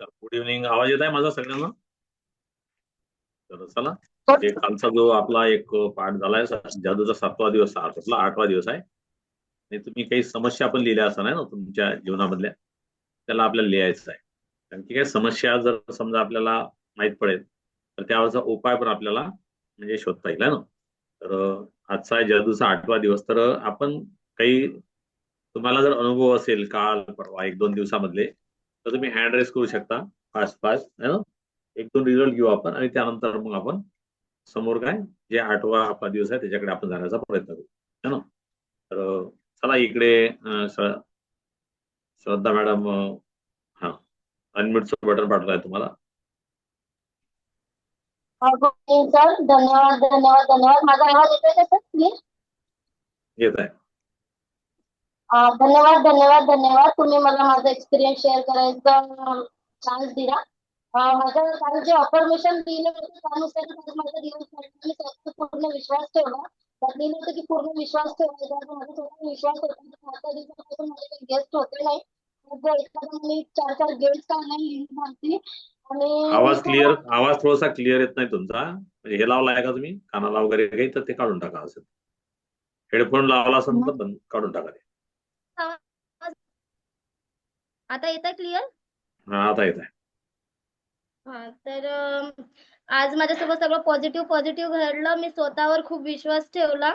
तर good evening. आवाज येत आहे माझा सगळ्यांना? तर चला, ते कालचा जो आपला एक पाठ झालाय, जादूचा 7वा दिवस, आपला 8वा दिवस आहे. आणि तुम्ही काही समस्या पण लिहिल्या असं नाही ना तुमच्या जीवनामधल्या, त्याला आपल्याला लिहायचं आहे. कारण की काही समस्या जर समजा आपल्याला माहीत पडेल तर त्यावरचा उपाय पण आपल्याला म्हणजे शोधता येईल आहे ना. तर आजचा आहे जादूचा 8वा दिवस. तर आपण काही, तुम्हाला जर अनुभव असेल काल परवा 1-2 दिवसामधले, तर तुम्ही हँड रेस करू शकता फास्ट फास्ट है ना. 1-2 रिझल्ट घेऊ आपण आणि त्यानंतर मग आपण समोर काय, जे 8वा आपला दिवस आहे त्याच्याकडे आपण जाण्याचा प्रयत्न करू है ना. तर चला इकडे श्रद्धा मॅडम, हा, अनम्यूटचं बटन पाठवलंय तुम्हाला. सर धन्यवाद धन्यवाद धन्यवाद. माझा आवाज येतोय का सर प्लीज? येत आहे. धन्यवाद धन्यवाद धन्यवाद. तुम्ही मला माझा एक्सपिरियन्स शेअर करायचा चान्स दिला. माझं काल जे अफर्मेशन लिहिलं होतं त्यानुसार माझा दिवस मी स्वतः पूर्ण विश्वास ठेवला. त्यात लिहिलं होतं की पूर्ण विश्वास ठेवायचा. माझा स्वतः विश्वास होता. आता दिवसापासून माझे गेस्ट होते नाही. एखादा मी 4-4 गेस्ट ऑनलाईन लिहिली नव्हती आणि मी आवाज थोडासा क्लिअर येत नाही तुमचा. म्हणजे हे लावला आहे का तुम्ही कानाला वगैरे काही, तर ते काढून टाका. असेल हेडफोन लावला असेल तर बंद काढून टाका ते. आता येत आहे क्लिअर? हा, आता येत आहे. तर आज माझ्यासोबत सगळं पॉझिटिव्ह पॉझिटिव्ह घडलं. मी स्वतःवर खूप विश्वास ठेवला.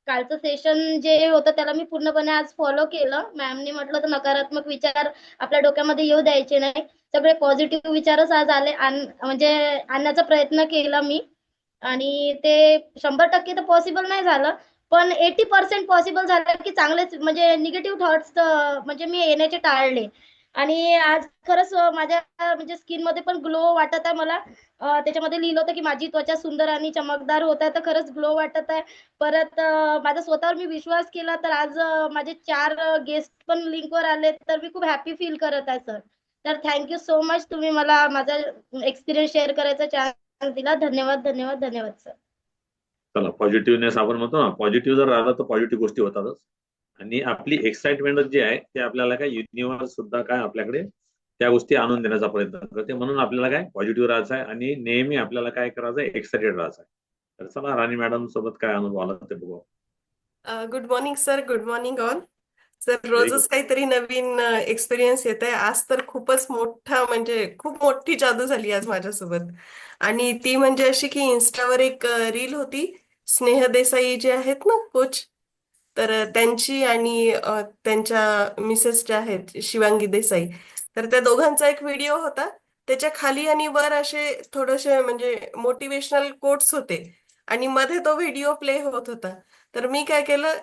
कालचं सेशन जे होतं त्याला मी पूर्णपणे आज फॉलो केलं. मॅमनी म्हटलं तर नकारात्मक विचार आपल्या डोक्यामध्ये येऊ द्यायचे नाही. सगळे पॉझिटिव्ह विचारच आज आले, म्हणजे आणण्याचा प्रयत्न केला मी. आणि ते 100% तर पॉसिबल नाही झालं, पण 80% पॉसिबल झालं की चांगलेच, म्हणजे निगेटिव्ह थॉट्स म्हणजे मी येण्याचे टाळले. आणि आज खरंच माझ्या म्हणजे स्किन मध्ये पण ग्लो वाटत आहे मला. त्याच्यामध्ये लिहिलं होतं की माझी त्वचा सुंदर आणि चमकदार होत आहे, तर खरंच ग्लो वाटत आहे. परत माझा स्वतःवर मी विश्वास केला, तर आज माझे 4 गेस्ट पण लिंकवर आले, तर मी खूप हॅपी फील करत आहे सर. तर थँक्यू सो मच, तुम्ही मला माझा एक्सपिरियन्स शेअर करायचा चान्स दिला. धन्यवाद धन्यवाद धन्यवाद सर. चला, पॉझिटिव्हनेस आपण म्हणतो ना, पॉझिटिव्ह जर राहिलं तर पॉझिटिव्ह गोष्टी होतातच. आणि आपली एक्साइटमेंट जी आहे ते आपल्याला काय, युनिव्हर्स सुद्धा काय आपल्याकडे त्या गोष्टी आणून देण्याचा प्रयत्न करते. म्हणून आपल्याला काय पॉझिटिव्ह राहायचं आहे आणि नेहमी आपल्याला काय करायचं आहे, एक्साइटेड राहायचं आहे. तर चला, राणी मॅडम सोबत काय अनुभव आला ते बघू. Good morning sir. Good morning all. Sir, very good. रोजच काहीतरी नवीन एक्सपिरियन्स येत आहे. आज तर खूपच मोठा, म्हणजे खूप मोठी जादू झाली आज माझ्यासोबत. आणि ती म्हणजे अशी की इन्स्टावर एक रील होती. स्नेह देसाई जे आहेत ना कोच, तर त्यांची आणि त्यांच्या मिसेस ज्या आहेत शिवांगी देसाई, तर त्या दोघांचा एक व्हिडिओ होता. त्याच्या खाली आणि वर असे थोडेसे म्हणजे मोटिवेशनल कोट्स होते आणि मध्ये तो व्हिडिओ प्ले होत होता. तर मी काय केलं,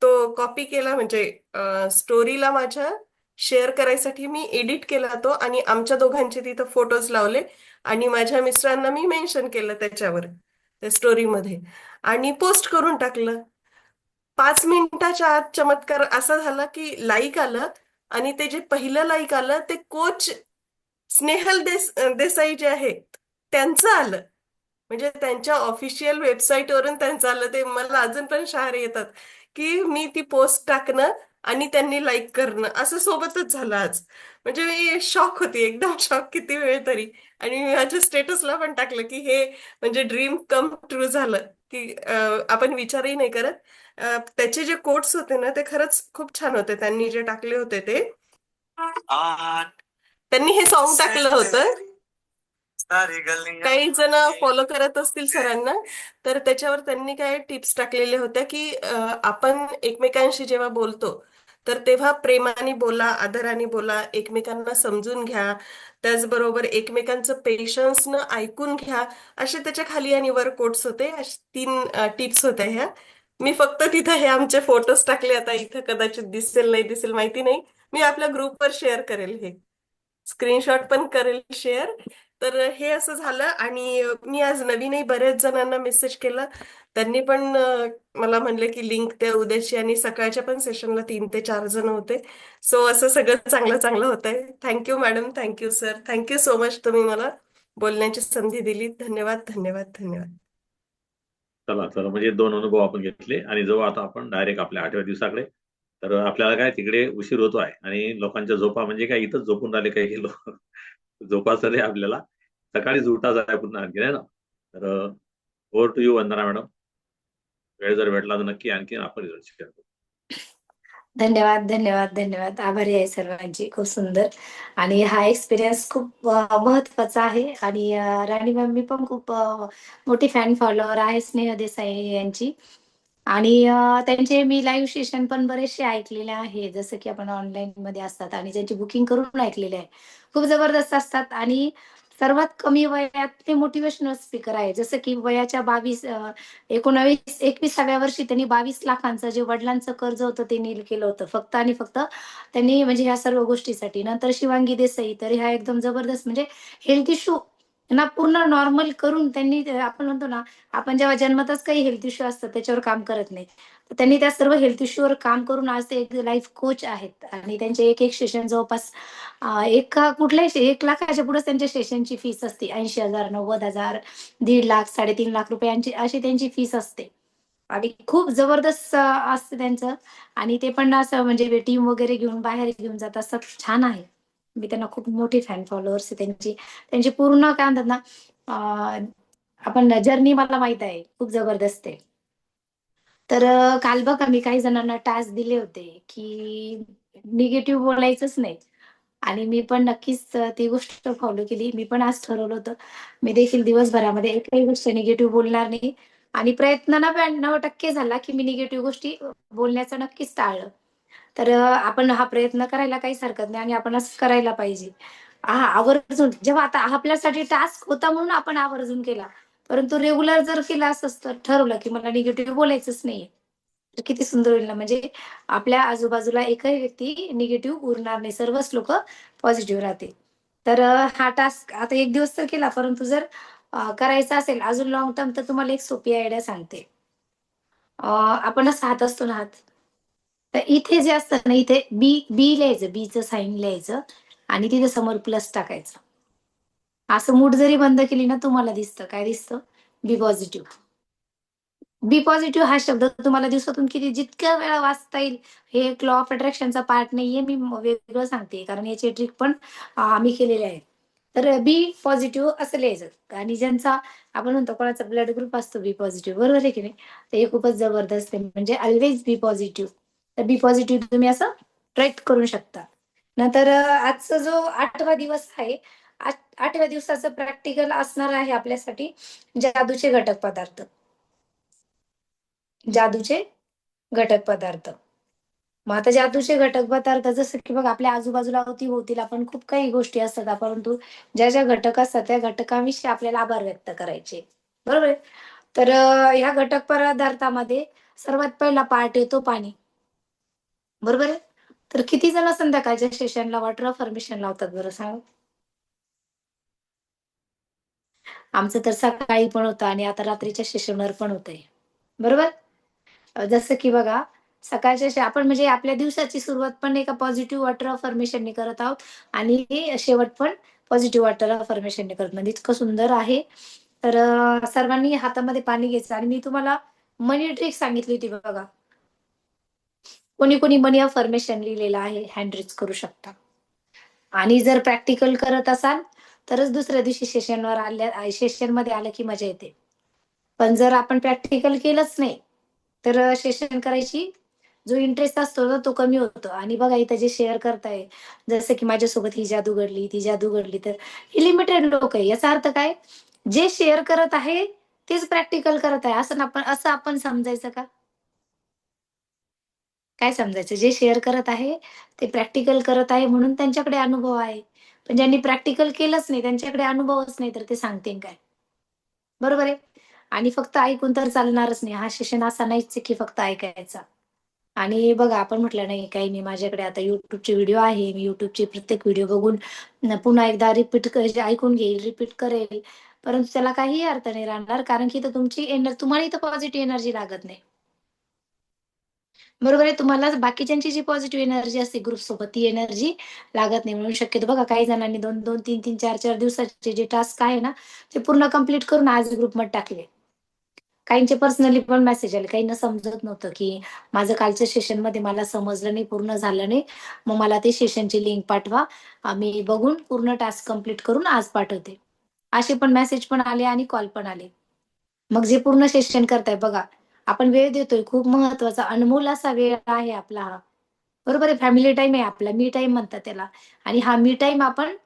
तो कॉपी केला, म्हणजे स्टोरीला माझ्या शेअर करायसाठी मी एडिट केला तो आणि आमच्या दोघांचे तिथं फोटोज लावले आणि माझ्या मिस्टरांना मी मेन्शन केलं त्याच्यावर, त्या स्टोरीमध्ये, आणि पोस्ट करून टाकलं. 5 मिनिटाच्या आत चमत्कार असा झाला की लाईक आलं. आणि ते जे पहिलं लाईक आलं ते कोच स्नेहल देसाई जे आहेत त्यांचं आलं. म्हणजे त्यांच्या ऑफिशियल वेबसाईटवरून त्यांचं आलं. ते मला अजून पण शहारे येतात की मी ती पोस्ट टाकणं आणि त्यांनी लाईक करणं असं सोबतच झालं आज. म्हणजे मी शॉक होती, एकदम शॉक, किती वेळ तरी. आणि मी माझ्या स्टेटसला पण टाकलं की हे म्हणजे ड्रीम कम ट्रू झालं, की आपण विचारही नाही करत. त्याचे जे कोट्स होते ना ते खरंच खूप छान होते. त्यांनी जे टाकले होते ते, त्यांनी हे सॉन्ग टाकलं होतं. काही जण फॉलो करत असतील सरांना, तर त्याच्यावर त्यांनी काय टिप्स टाकलेल्या होत्या की आपण एकमेकांशी जेव्हा बोलतो तर तेव्हा प्रेमाने बोला, आदराने बोला, एकमेकांना समजून घ्या, त्याचबरोबर एकमेकांचं पेशन्सनं ऐकून घ्या. असे त्याच्या खाली आणि वर कोट्स होते. 3 टिप्स होत्या ह्या. मी फक्त तिथं हे आमचे फोटोज टाकले. आता इथं कदाचित दिसेल नाही दिसेल माहिती नाही. मी आपल्या ग्रुपवर शेअर करेल, हे स्क्रीनशॉट पण करेल शेअर. तर हे असं झालं. आणि मी आज नवीनही बऱ्याच जणांना मेसेज केला. त्यांनी पण मला म्हणले की लिंक द्या उद्याची, आणि सकाळच्या पण सेशनला 3 ते 4 जण होते. सो असं सगळं चांगलं चांगलं होतंय. Thank you madam, thank you sir, thank you so much. तुम्ही मला बोलण्याची संधी दिली. धन्यवाद धन्यवाद धन्यवाद. चला चला, म्हणजे 2 अनुभव आपण घेतले आणि जो आता आपण डायरेक्ट आपल्या 8व्या दिवसाकडे. तर आपल्याला काय तिकडे उशीर होतो आहे आणि लोकांच्या झोपा म्हणजे काय इथंच झोपून राहिले काही लोक. जोपासलं आहे आपल्याला. सकाळीच उठायचं आहे पुन्हा आणखी, आहे ना. तर over to you Vandana madam. वेळ जर भेटला तर नक्की आणखी आपण रिझल्ट शेअर करू. धन्यवाद धन्यवाद धन्यवाद. आभारी आहे सर्वांची. खूप सुंदर. आणि हा एक्सपिरियन्स खूप महत्वाचा आहे. आणि राणी मॅम मी पण खूप मोठी फॅन फॉलोअर आहे स्नेह देसाई यांची. आणि त्यांचे मी लाईव्ह सेशन पण बरेचसे ऐकलेले आहे, जसं की आपण ऑनलाईन मध्ये असतात आणि त्यांची बुकिंग करून ऐकलेले आहे. खूप जबरदस्त असतात. आणि सर्वात कमी वयातले मोटिवेशनल स्पीकर आहे. जसं की वयाच्या 21व्या वर्षी त्यांनी 22 लाखांचं जे वडिलांचं कर्ज होतं ते नील केलं होतं, फक्त आणि फक्त त्यांनी, म्हणजे ह्या सर्व गोष्टीसाठी. नंतर शिवांगी देसाई, तर ह्या एकदम जबरदस्त, म्हणजे हेल्थ इश्यू ना पूर्ण नॉर्मल करून त्यांनी, आपण म्हणतो ना, आपण जेव्हा जन्मताच काही हेल्थ इश्यू असतात त्याच्यावर काम करत नाही, तर त्यांनी त्या सर्व हेल्थ इश्यूवर काम करून आज ते एक लाईफ कोच आहेत. आणि त्यांचे एक एक सेशन जवळपास कुठल्याही 1 लाखाच्या पुढे त्यांच्या सेशनची फीस असते. 80,000, 90,000, 1.5 लाख, 3.5 लाख रुपयांची अशी त्यांची फीस असते. आणि खूप जबरदस्त असतं त्यांचं. आणि ते पण असं म्हणजे टीम वगैरे घेऊन बाहेर घेऊन जात असतात. छान आहे. मी त्यांना खूप मोठी फॅन फॉलोअर्स आहे त्यांची. त्यांची पूर्ण काय म्हणतात ना, आपण जर्नी मला माहित आहे, खूप जबरदस्त आहे. तर काल बघा मी काही जणांना टास्क दिले होते की निगेटिव्ह बोलायचंच नाही. आणि मी पण नक्कीच ती गोष्ट फॉलो केली. मी पण आज ठरवलं होतं, मी देखील दिवसभरामध्ये एकही गोष्ट निगेटिव्ह बोलणार नाही. आणि प्रयत्न ना 92% झाला की मी निगेटिव्ह गोष्टी बोलण्याचं नक्कीच टाळलं. तर आपण हा प्रयत्न करायला काहीच हरकत नाही आणि आपण असं करायला पाहिजे. आवर्जून, जेव्हा आता आपल्यासाठी टास्क होता म्हणून आपण आवर्जून केला. परंतु रेग्युलर जर केला असंच, तर ठरवलं की मला निगेटिव्ह बोलायचंच नाहीये, तर किती सुंदर होईल ना. म्हणजे आपल्या आजूबाजूला एकही व्यक्ती निगेटिव्ह उरणार नाही, सर्वच लोक पॉझिटिव्ह राहतील. तर हा टास्क आता 1 दिवस तर केला, परंतु जर करायचा असेल अजून लॉंग टर्म, तर तुम्हाला एक सोपी आयडिया सांगते. आपण असं हात असतो ना, हात, तर इथे जे असतं ना, इथे बी बी लिहायचं, बीचं साईन लिहायचं आणि तिथे समोर प्लस टाकायचं. असं मूठ जरी बंद केली ना, तुम्हाला दिसतं, काय दिसतं? बी पॉझिटिव्ह. बी पॉझिटिव्ह हा शब्द तुम्हाला दिवसातून किती, जितक्या वेळा वाचता येईल. हे एक लॉ ऑफ अट्रॅक्शनचा पार्ट नाहीये, मी वेगळं सांगते, कारण याची ट्रिक पण आम्ही केलेली आहे. तर बी पॉझिटिव्ह असं लिहायचं. आणि ज्यांचा आपण म्हणतो कोणाचा ब्लड ग्रुप असतो बी पॉझिटिव्ह, बरोबर आहे की नाही, तर हे खूपच जबरदस्त आहे. म्हणजे ऑलवेज बी पॉझिटिव्ह. तर बी पॉझिटिव्ह तुम्ही असं ट्राय करू शकता. नंतर आजचा जो 8वा दिवस आहे, 8व्या दिवसाचं प्रॅक्टिकल असणार आहे आपल्यासाठी जादूचे घटक पदार्थ. जादूचे घटक पदार्थ. मग आता जादूचे घटक पदार्थ जसं की बघा, आपल्या आजूबाजूला अवतीभोवतील आपण खूप काही गोष्टी असतात, परंतु ज्या ज्या घटक असतात त्या घटकांविषयी आपल्याला आभार व्यक्त करायचे, बरोबर आहे. तर ह्या घटक पदार्थामध्ये सर्वात पहिला पार्ट येतो पाणी, बरोबर आहे. तर किती जण संध्याकाळच्या सेशनला वॉटर अफर्मेशन लावतात बरं, सांग. आमचं तर सकाळी पण होतं आणि आता रात्रीच्या सेशनवर पण होतंय, बरोबर. जसं की बघा, आपण म्हणजे आपल्या दिवसाची सुरुवात पण एका पॉझिटिव्ह वॉटर अफर्मेशनने करत आहोत आणि शेवट पण पॉझिटिव्ह वॉटर अफर्मेशनने करत, म्हणजे इतकं सुंदर आहे. तर सर्वांनी हातामध्ये पाणी घ्यायचं. आणि मी तुम्हाला मनी ट्रिक सांगितली होती बघा. कोणी कोणी मनी अफर्मेशन लिहिलेलं आहे, हँड रेज करू शकता. आणि जर प्रॅक्टिकल करत असाल तरच दुसऱ्या दिवशी सेशन मध्ये आलं की मजा येते. पण जर आपण प्रॅक्टिकल केलंच नाही तर सेशन करायची जो इंटरेस्ट असतो ना तो कमी होतो. आणि बघा इथं जे शेअर करताय, जसं की माझ्यासोबत ही जादू घडली, ती जादू घडली, तर ही लिमिटेड लोक आहे. याचा अर्थ काय? जे शेअर करत आहे तेच प्रॅक्टिकल करत आहे असं आपण समजायचं का? काय समजायचं? जे शेअर करत आहे ते प्रॅक्टिकल करत आहे म्हणून त्यांच्याकडे अनुभव आहे. पण ज्यांनी प्रॅक्टिकल केलंच नाही, त्यांच्याकडे अनुभवच नाही, तर ते सांगतील काय? बरोबर आहे. आणि फक्त ऐकून तर चालणारच नाही. हा सेशन असा नाहीच आहे की फक्त ऐकायचा. आणि बघा, आपण म्हटलं नाही काही नाही, माझ्याकडे आता YouTubeचे व्हिडिओ आहे. मी YouTubeचे प्रत्येक व्हिडिओ बघून पुन्हा एकदा ऐकून घेईल, रिपीट करेल. परंतु त्याला काहीही अर्थ नाही राहणार, कारण की इथं तुम्हाला इथं पॉझिटिव्ह एनर्जी लागत नाही. बरोबर आहे. तुम्हाला बाकीच्यांची जी पॉझिटिव्ह एनर्जी असते ग्रुप सोबत, ती एनर्जी लागत नाही. म्हणून शक्यतो बघा, काही जणांनी 2-2, 3-3, 4-4 दिवसाचे जे टास्क आहे ना, ते पूर्ण कंप्लीट करून आज ग्रुपमध्ये टाकले. काहींचे पर्सनली पण मेसेज आले, काहींना समजत नव्हतं की माझं कालच्या सेशनमध्ये मला समजलं नाही, पूर्ण झालं नाही. मग मला ते सेशनची लिंक पाठवा. मी बघून पूर्ण टास्क कंप्लीट करून आज पाठवते. असे पण मेसेज पण आले आणि कॉल पण आले. मग जे पूर्ण सेशन करताय बघा, आपण वेळ देतोय, खूप महत्वाचा अनमोल असा वेळ आहे आपला हा. बरोबर आहे, फॅमिली टाईम आहे आपला, मी टाईम म्हणतात त्याला. आणि हा मी टाईम आपण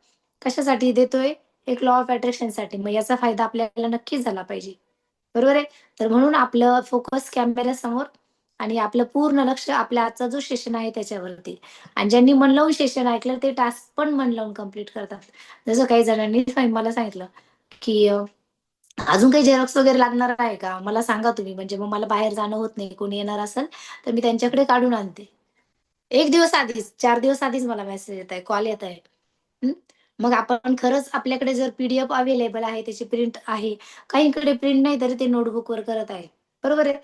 कशासाठी देतोय? एक लॉ ऑफ अट्रॅक्शनसाठी. मग याचा फायदा आपल्याला नक्कीच झाला पाहिजे. बरोबर आहे? तर म्हणून आपलं फोकस कॅमेऱ्यासमोर आणि आपलं पूर्ण लक्ष आपल्या आजचा जो सेशन आहे त्याच्यावरती. आणि ज्यांनी मन लावून सेशन ऐकलं ते टास्क पण मन लावून कंप्लीट करतात. जसं काही जणांनी मला सांगितलं, की अजून काही झेरॉक्स वगैरे लागणार आहे का? मला सांगा तुम्ही, म्हणजे मग मला बाहेर जाणं होत नाही. कोणी येणार असेल तर मी त्यांच्याकडे काढून आणते. 1 दिवस आधीच, 4 दिवस आधीच मला मेसेज येत आहे, कॉल येत आहे. मग आपण खरंच आपल्याकडे जर पीडीएफ अवेलेबल आहे, त्याची प्रिंट आहे. काहींकडे प्रिंट नाही तरी ते नोटबुकवर करत आहे. बरोबर आहे?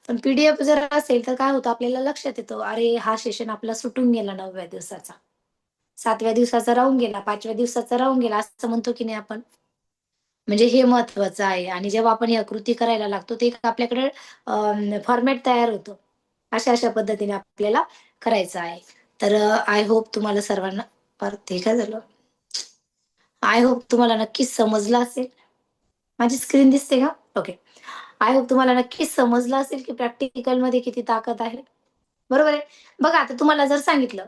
पण पीडीएफ जर असेल तर काय होतं, आपल्याला लक्षात येतं, अरे हा सेशन आपला सुटून गेला 9व्या दिवसाचा. 7व्या दिवसाचा राहून गेला, 5व्या दिवसाचा राहून गेला, असं म्हणतो की नाही आपण? म्हणजे हे महत्वाचं आहे. आणि जेव्हा आपण या कृती करायला लागतो, ते एक आपल्याकडे फॉर्मॅट तयार होतो. अशा पद्धतीने आपल्याला करायचं आहे. तर आय होप तुम्हाला सर्वांना परत हे काय झालं? आय होप तुम्हाला नक्कीच समजलं असेल. माझी स्क्रीन दिसते का? ओके. आय होप तुम्हाला नक्कीच समजलं असेल की प्रॅक्टिकलमध्ये किती ताकद आहे. बरोबर आहे? बघा आता तुम्हाला जर सांगितलं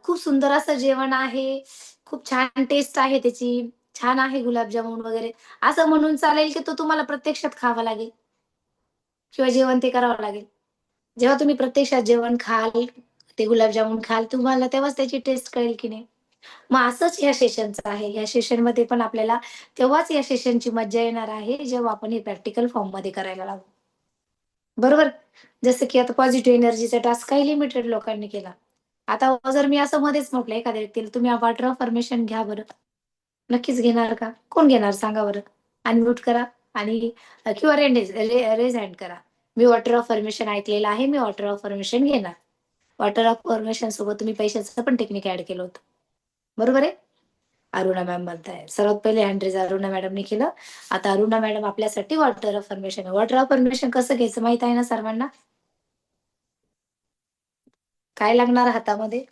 खूप सुंदर असं जेवण आहे, खूप छान टेस्ट आहे त्याची, छान आहे गुलाबजामुन वगैरे, असं म्हणून चालेल की तो तुम्हाला प्रत्यक्षात खावा लागेल किंवा जेवण ते करावं लागेल. जेव्हा तुम्ही प्रत्यक्षात जेवण खाल, ते गुलाबजामुन खाल, तुम्हाला तेव्हाच त्याची टेस्ट कळेल की नाही. मग असंच ह्या सेशनचं आहे. ह्या सेशनमध्ये पण आपल्याला तेव्हाच या सेशनची मज्जा येणार आहे, जेव्हा आपण हे प्रॅक्टिकल फॉर्ममध्ये करायला लागू. बरोबर? जसं की आता पॉझिटिव्ह एनर्जीचा टास्क काही लिमिटेड लोकांनी केला. आता जर मी असं मध्येच म्हटलं एखाद्या व्यक्तीला, तुम्ही वॉटर अफर्मेशन घ्या बरं. नक्कीच घेणार का? कोण घेणार सांगा बरं? अनम्यूट करा आणि किंवा रेज हँड करा. मी वॉटर अफर्मेशन ऐकलेलं आहे, मी वॉटर अफर्मेशन घेणार. वॉटर अफर्मेशन सोबत तुम्ही पैशाचं पण टेक्निक ऍड केलं होतं. बरोबर आहे? अरुणा मॅम म्हणताय. सर्वात पहिले हँड रेज अरुणा मॅडमनी केलं. आता अरुणा मॅडम आपल्यासाठी वॉटर अफर्मेशन. वॉटर अफर्मेशन कसं घ्यायचं माहित आहे ना सर्वांना? काय लागणार हातामध्ये?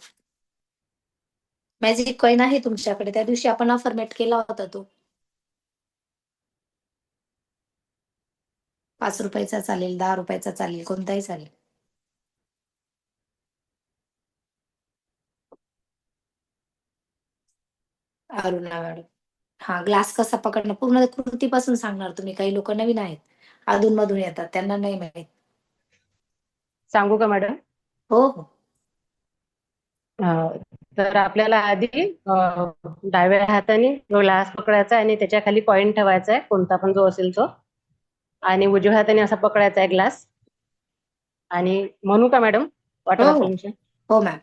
मॅजिक कॉइन आहे तुमच्याकडे. त्या दिवशी आपण अफर्मेट केला होता तो. ₹5 चालेल, ₹10 चालेल, कोणताही चालेल. अरुणा मॅडम. हा, ग्लास कसा पकडणं पूर्ण कृतीपासून सांगणार तुम्ही. काही लोक नवीन आहेत, अधून-मधून येतात, त्यांना नाही माहित. सांगू का मॅडम? हो हो. तर आपल्याला आधी डाव्या हाताने ग्लास पकडायचा आणि त्याच्या खाली पॉइंट ठेवायचा आहे, कोणता पण जो असेल तो. आणि उजव्या हाताने असा पकडायचा आहे ग्लास. आणि म्हणू का मॅडम वॉटर हो अफर्मेशन? हो मॅम.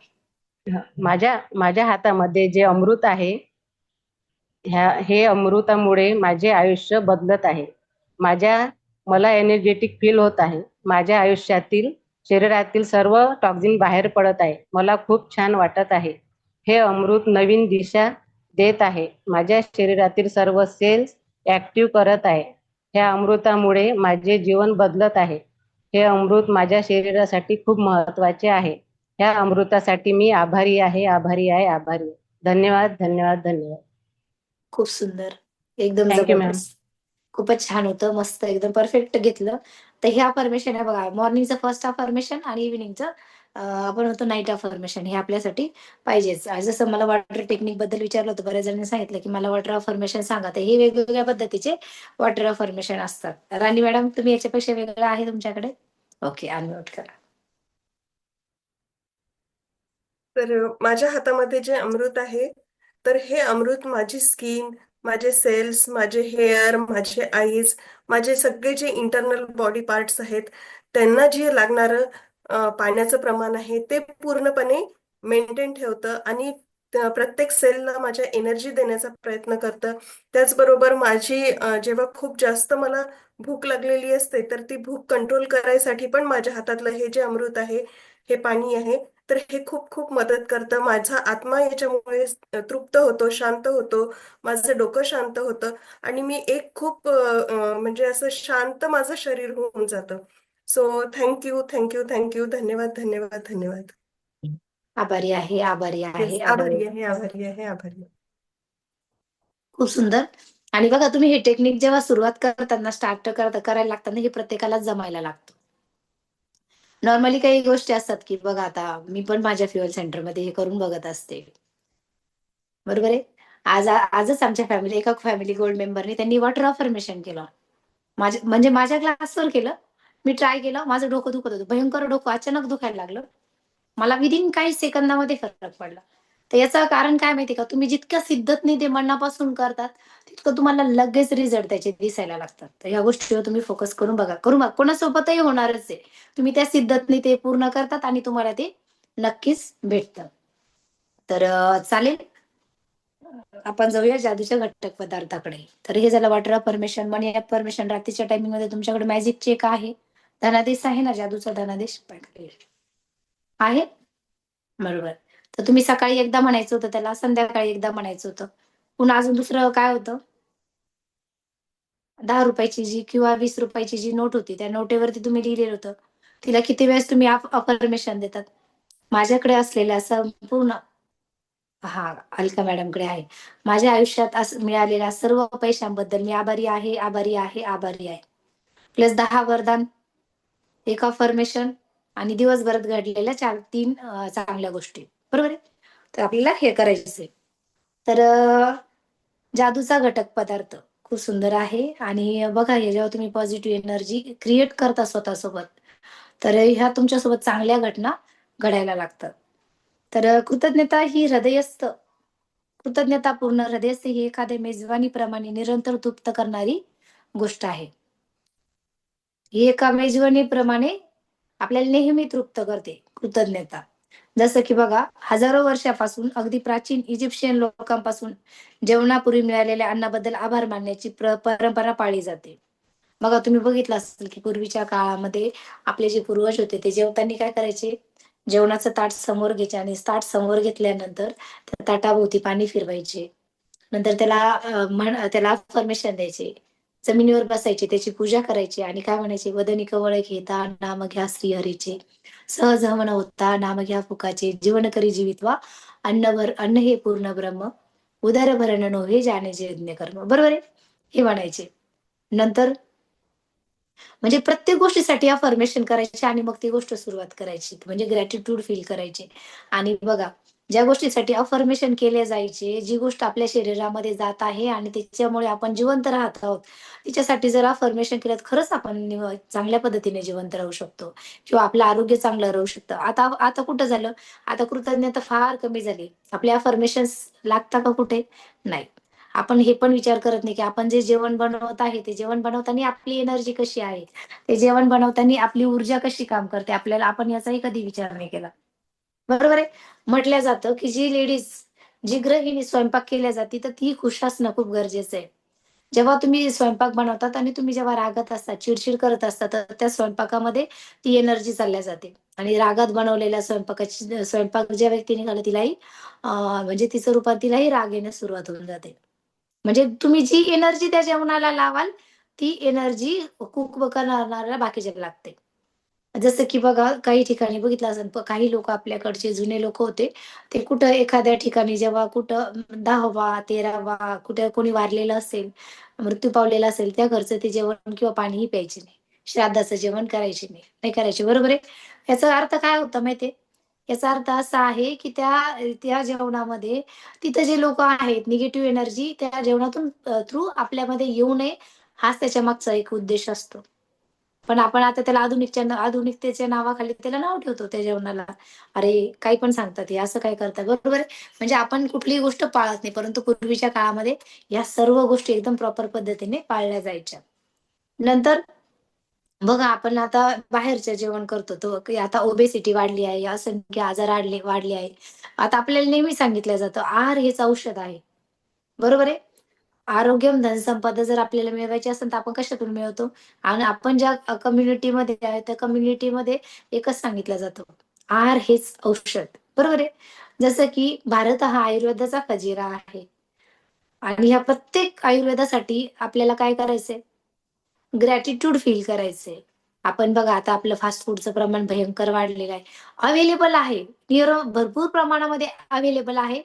माझ्या हातामध्ये जे अमृत आहे, हे अमृतामुळे माझे आयुष्य बदलत आहे. मला एनर्जेटिक फील होत आहे. माझ्या आयुष्यातील शरीरातील सर्व टॉक्झिन बाहेर पडत आहे. मला खूप छान वाटत आहे. हे अमृत नवीन दिशा देत आहे. माझ्या शरीरातील सर्व सेल्स ऍक्टिव्ह करत आहे. ह्या अमृतामुळे माझे जीवन बदलत आहे. हे अमृत माझ्या शरीरासाठी खूप महत्वाचे आहे. ह्या अमृतासाठी मी आभारी आहे, आभारी आहे, आभारी आहे. धन्यवाद, धन्यवाद, धन्यवाद. खूप सुंदर, एकदम थँक्यू मॅम. जबरदस्त. खूपच छान होतं, मस्त, एकदम परफेक्ट घेतलं. तर हे अफर्मेशन आहे बघा, मॉर्निंगचं फर्स्ट अफर्मेशन आणि इव्हिनिंगचं आपण होतो नाईट अफर्मेशन. हे आपल्यासाठी पाहिजेच. जसं मला वॉटर टेक्निक बद्दल विचारलं होतं, बऱ्याच जणांनी सांगितलं की मला वॉटर अफर्मेशन सांगा. तर हे वेगवेगळ्या पद्धतीचे वॉटर अफर्मेशन असतात. राणी मॅडम, तुम्ही याच्यापेक्षा वेगळं आहे तुमच्याकडे? ओके, अनम्यूट करा. तर माझ्या हातामध्ये जे अमृत आहे, तर हे अमृत माझी स्किन, माझे सेल्स, माझे हेअर, माझे आईज, माझे सगळे जे इंटरनल बॉडी पार्ट्स आहेत, त्यांना जे लागणारं पाण्याचं प्रमाण आहे ते पूर्णपणे मेंटेन ठेवतं आणि प्रत्येक सेलला माझ्या एनर्जी देण्याचा प्रयत्न करतं. त्याचबरोबर माझी जेव्हा खूप जास्त मला भूक लागलेली असते, तर ती भूक कंट्रोल करायसाठी पण माझ्या हातातलं हे जे अमृत आहे, हे पाणी आहे, तर हे खूप खूप मदत करतं. माझा आत्मा याच्यामुळे तृप्त होतो, शांत होतो, माझं डोकं शांत होतं आणि मी एक खूप म्हणजे असं शांत माझं शरीर होऊन जातं. So thank you, thank you, thank you. धन्यवाद, धन्यवाद, धन्यवाद. आभारी आहे, आभारी आहे, येस, आभारी आभारी आहे. आहे, आभारी आहे, आभारी आहे. खूप सुंदर. आणि बघा तुम्ही हे टेक्निक जेव्हा सुरुवात करताना स्टार्ट करायला लागताना हे प्रत्येकालाच जमायला लागतं. नॉर्मली काही गोष्टी असतात की बघा आता मी पण माझ्या फ्युअल सेंटरमध्ये हे करून बघत असते. बरोबर आहे. आजच आमच्या एका फॅमिली गोल्ड मेंबरने त्यांनी वॉटर अफर्मेशन केलं. म्हणजे माझ्या क्लासवर केलं. मी ट्राय केलं. माझं डोकं दुखत होतं. भयंकर डोकं अचानक दुखायला लागलं. मला विदिन काही सेकंदामध्ये फरक पडला. तर याचं कारण काय माहिती का? तुम्ही जितक्या शिद्दतने ते मनापासून करतात, तितकं तुम्हाला लगेच रिझल्ट त्याचे दिसायला लागतात. तर ह्या गोष्टीवर तुम्ही फोकस करून बघा. करून बघा. कोणासोबतही होणारच आहे. तुम्ही त्या शिद्दतने ते पूर्ण करतात आणि तुम्हाला ते नक्कीच भेटतं. तर चालेल. आपण जाऊया जादूच्या घटक पदार्थाकडे. तर हे झालं वॉटर अफर्मेशन, मनी अफर्मेशन. रात्रीच्या टायमिंग मध्ये तुमच्याकडे मॅजिक चेक आहे, धनादेश आहे ना, जादूचा धनादेश आहे, बरोबर. तर तुम्ही सकाळी एकदा म्हणायचं होतं त्याला, संध्याकाळी एकदा म्हणायचं होतं. पुन्हा अजून दुसरं काय होतं, 10 रुपयाची जी किंवा 20 रुपयाची जी नोट होती, त्या नोटेवरती तुम्ही लिहिलेलं होतं, तिला किती वेळेस तुम्ही अफर्मेशन देतात. माझ्याकडे असलेल्या संपूर्ण, हा अलका मॅडमकडे आहे. माझ्या आयुष्यात मिळालेल्या सर्व पैशांबद्दल मी आभारी आहे, आभारी आहे, आभारी आहे. प्लस 10 वरदान, एक अफर्मेशन आणि दिवसभरात घडलेल्या 3 चांगल्या गोष्टी. बरोबर आहे. तर आपल्याला हे करायचंय. तर जादूचा घटक पदार्थ खूप सुंदर आहे आणि बघा हे जेव्हा तुम्ही पॉझिटिव्ह एनर्जी क्रिएट करता स्वतःसोबत, तर ह्या तुमच्यासोबत चांगल्या घटना घडायला लागतात. तर कृतज्ञता ही हृदयस्थ कृतज्ञतापूर्ण हृदयस्थ ही एखाद्या मेजवानीप्रमाणे निरंतर तृप्त करणारी गोष्ट आहे. ही एका मेजवानीप्रमाणे आपल्याला नेहमी तृप्त करते कृतज्ञता. जसं की बघा, हजारो वर्षापासून अगदी प्राचीन इजिप्शियन लोकांपासून जेवणापूर्वी मिळालेल्या अन्नाबद्दल आभार मानण्याची परंपरा पाळली जाते. बघा तुम्ही बघितलं असेल की पूर्वीच्या काळामध्ये आपले जे पूर्वज होते ते जेवताना काय करायचे, जेवणाचं ताट समोर घ्यायचे आणि ताट समोर घेतल्यानंतर त्या ताटाभोवती पाणी फिरवायचे. नंतर त्याला अफर्मेशन द्यायचे. जमिनीवर बसायचे, त्याची पूजा करायची आणि काय म्हणायचे, वदनी कवळ घेता नाम घ्या श्रीहरीचे, सहज हवन होता नाम घ्या फुकाचे, जीवन करी जीवितवा, अन्न हे पूर्ण ब्रह्म, उदर भरण नोहे जाणे जे यज्ञ कर्म. बरोबर आहे, हे म्हणायचे. नंतर म्हणजे प्रत्येक गोष्टीसाठी अफर्मेशन करायचे आणि मग ती गोष्ट सुरुवात करायची, म्हणजे ग्रॅटिट्यूड फील करायचे. आणि बघा, ज्या गोष्टीसाठी अफर्मेशन केले जायचे, जी गोष्ट आपल्या शरीरामध्ये जात आहे आणि त्याच्यामुळे आपण जिवंत राहत आहोत, तिच्यासाठी जर अफर्मेशन केलं तर खरंच आपण चांगल्या पद्धतीने जिवंत राहू शकतो किंवा आपलं आरोग्य चांगलं राहू शकतं. आता आता कुठं झालं, आता कृतज्ञता फार कमी झाली. आपले अफर्मेशन्स लागता का कुठे? नाही. आपण हे पण विचार करत नाही की आपण जे जेवण बनवत आहे, ते जेवण बनवताना आपली एनर्जी कशी आहे, ते जेवण बनवताना आपली ऊर्जा कशी काम करते, आपल्याला आपण याचाही कधी विचार नाही केला. बरोबर आहे. म्हटलं जातं की जी गृहिणी स्वयंपाक केल्या जाते तर ती खुश असणं खूप गरजेचं आहे. जेव्हा तुम्ही स्वयंपाक बनवतात आणि तुम्ही जेव्हा रागात असतात, चिडचिड करत असतात, तर त्या स्वयंपाकामध्ये ती एनर्जी चालल्या जाते आणि रागात बनवलेल्या स्वयंपाक ज्या व्यक्तीने केला तिलाही म्हणजे तिचं रूपात तिलाही राग येण्यास सुरुवात होऊन जाते. म्हणजे तुम्ही जी एनर्जी त्या जेवणाला लावाल, ती एनर्जी कुक करणाऱ्या बाकीच्याला लागते. जसं की बघा, काही ठिकाणी बघितलं असेल, काही लोक आपल्याकडचे जुने लोक होते. ते कुठं एखाद्या ठिकाणी जेव्हा कुठं 10वा, 13वा कुठे कोणी वारलेलं असेल, मृत्यू पावलेला असेल, त्या घरचं ते जेवण किंवा पाणीही प्यायचे नाही. श्राद्धाचं जेवण करायचे नाही. नाही करायचे, बरोबर आहे. याचा अर्थ काय होता माहितीये? याचा अर्थ असा आहे की त्या त्या जेवणामध्ये तिथं जे लोक आहेत, निगेटिव्ह एनर्जी त्या जेवणातून थ्रू आपल्यामध्ये येऊ नये, हाच त्याच्या मागचा एक उद्देश असतो. पण आपण आता त्याला आधुनिकतेच्या नावाखाली त्याला नाव ठेवतो त्या जेवणाला. अरे, काही पण सांगतात, हे असं काय करतात, बरोबर आहे. म्हणजे आपण कुठलीही गोष्ट पाळत नाही, परंतु पूर्वीच्या काळामध्ये या सर्व गोष्टी एकदम प्रॉपर पद्धतीने पाळल्या जायच्या. नंतर बघा, आपण आता बाहेरचं जेवण करतो, तो की आता ओबेसिटी वाढली आहे, असंख्य आजार वाढले आहे. आता आपल्याला नेहमी सांगितलं जातं, आहार हेच औषध आहे. बरोबर आहे. आरोग्यम धनसंपदा जर आपल्याला मिळवायची असेल, तर आपण कशातून मिळवतो? आणि आपण ज्या कम्युनिटीमध्ये आहे, त्या कम्युनिटीमध्ये एकच सांगितलं जातं, आहार हेच औषध, बरोबर आहे. जसं की भारत हा आयुर्वेदाचा खजिरा आहे आणि ह्या प्रत्येक आयुर्वेदासाठी आपल्याला काय करायचंय, ग्रॅटिट्यूड फील करायचंय. आपण बघा आता आपलं फास्ट फूडचं प्रमाण भयंकर वाढलेलं आहे. अवेलेबल आहे, भरपूर प्रमाणामध्ये अवेलेबल आहे.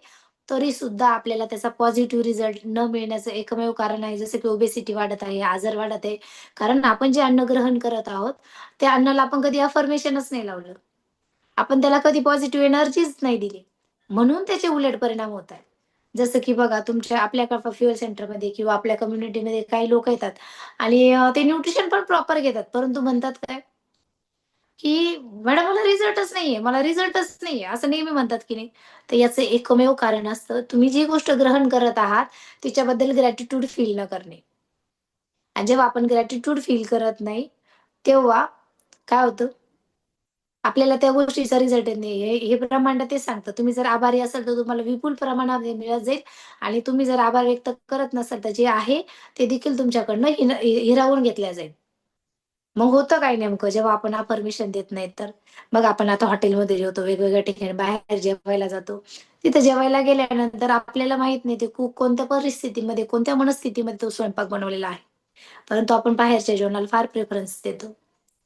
तरी सुद्धा आपल्याला त्याचा पॉझिटिव्ह रिझल्ट न मिळण्याचं एकमेव कारण आहे, जसं की ओबेसिटी वाढत आहे, आजार वाढत आहे. कारण आपण जे अन्न ग्रहण करत आहोत, त्या अन्नाला आपण कधी अफर्मेशनच नाही लावलं. आपण त्याला कधी पॉझिटिव्ह एनर्जीच नाही दिली. म्हणून त्याचे उलट परिणाम होत आहेत. जसं की बघा तुमच्या आपल्या फ्युअल सेंटरमध्ये किंवा आपल्या कम्युनिटीमध्ये काही लोक येतात आणि ते न्यूट्रिशन पण प्रॉपर घेतात. परंतु म्हणतात काय, की "मॅडम मला रिझल्टच नाहीये, मला रिझल्टच नाहीये." असं नेहमी म्हणतात की नाही. तर याचं एकमेव कारण असतं, तुम्ही जी गोष्ट ग्रहण करत आहात, तिच्याबद्दल ग्रॅटिट्यूड फील न करणे. आणि जेव्हा आपण ग्रॅटिट्यूड फील करत नाही, तेव्हा काय होतं, आपल्याला त्या गोष्टीचा रिझल्ट येत नाही. हे ब्रह्मांड तेच सांगतं. तुम्ही जर आभारी असाल तर तुम्हाला विपुल प्रमाणामध्ये मिळत जाईल आणि तुम्ही जर आभार व्यक्त करत नसाल तर जे आहे ते देखील तुमच्याकडनं हिरावून घेतल्या जाईल. मग होतं काय नेमकं जेव्हा आपण परमिशन देत नाही तर? मग आपण आता हॉटेलमध्ये जेवतो, वेगवेगळ्या ठिकाणी बाहेर जेवायला जातो. तिथे जेवायला गेल्यानंतर आपल्याला माहीत नाही ते कुक कोणत्या परिस्थितीमध्ये, कोणत्या मनस्थितीमध्ये तो स्वयंपाक बनवलेला आहे. परंतु आपण बाहेरच्या जेवणाला फार प्रेफरन्स देतो.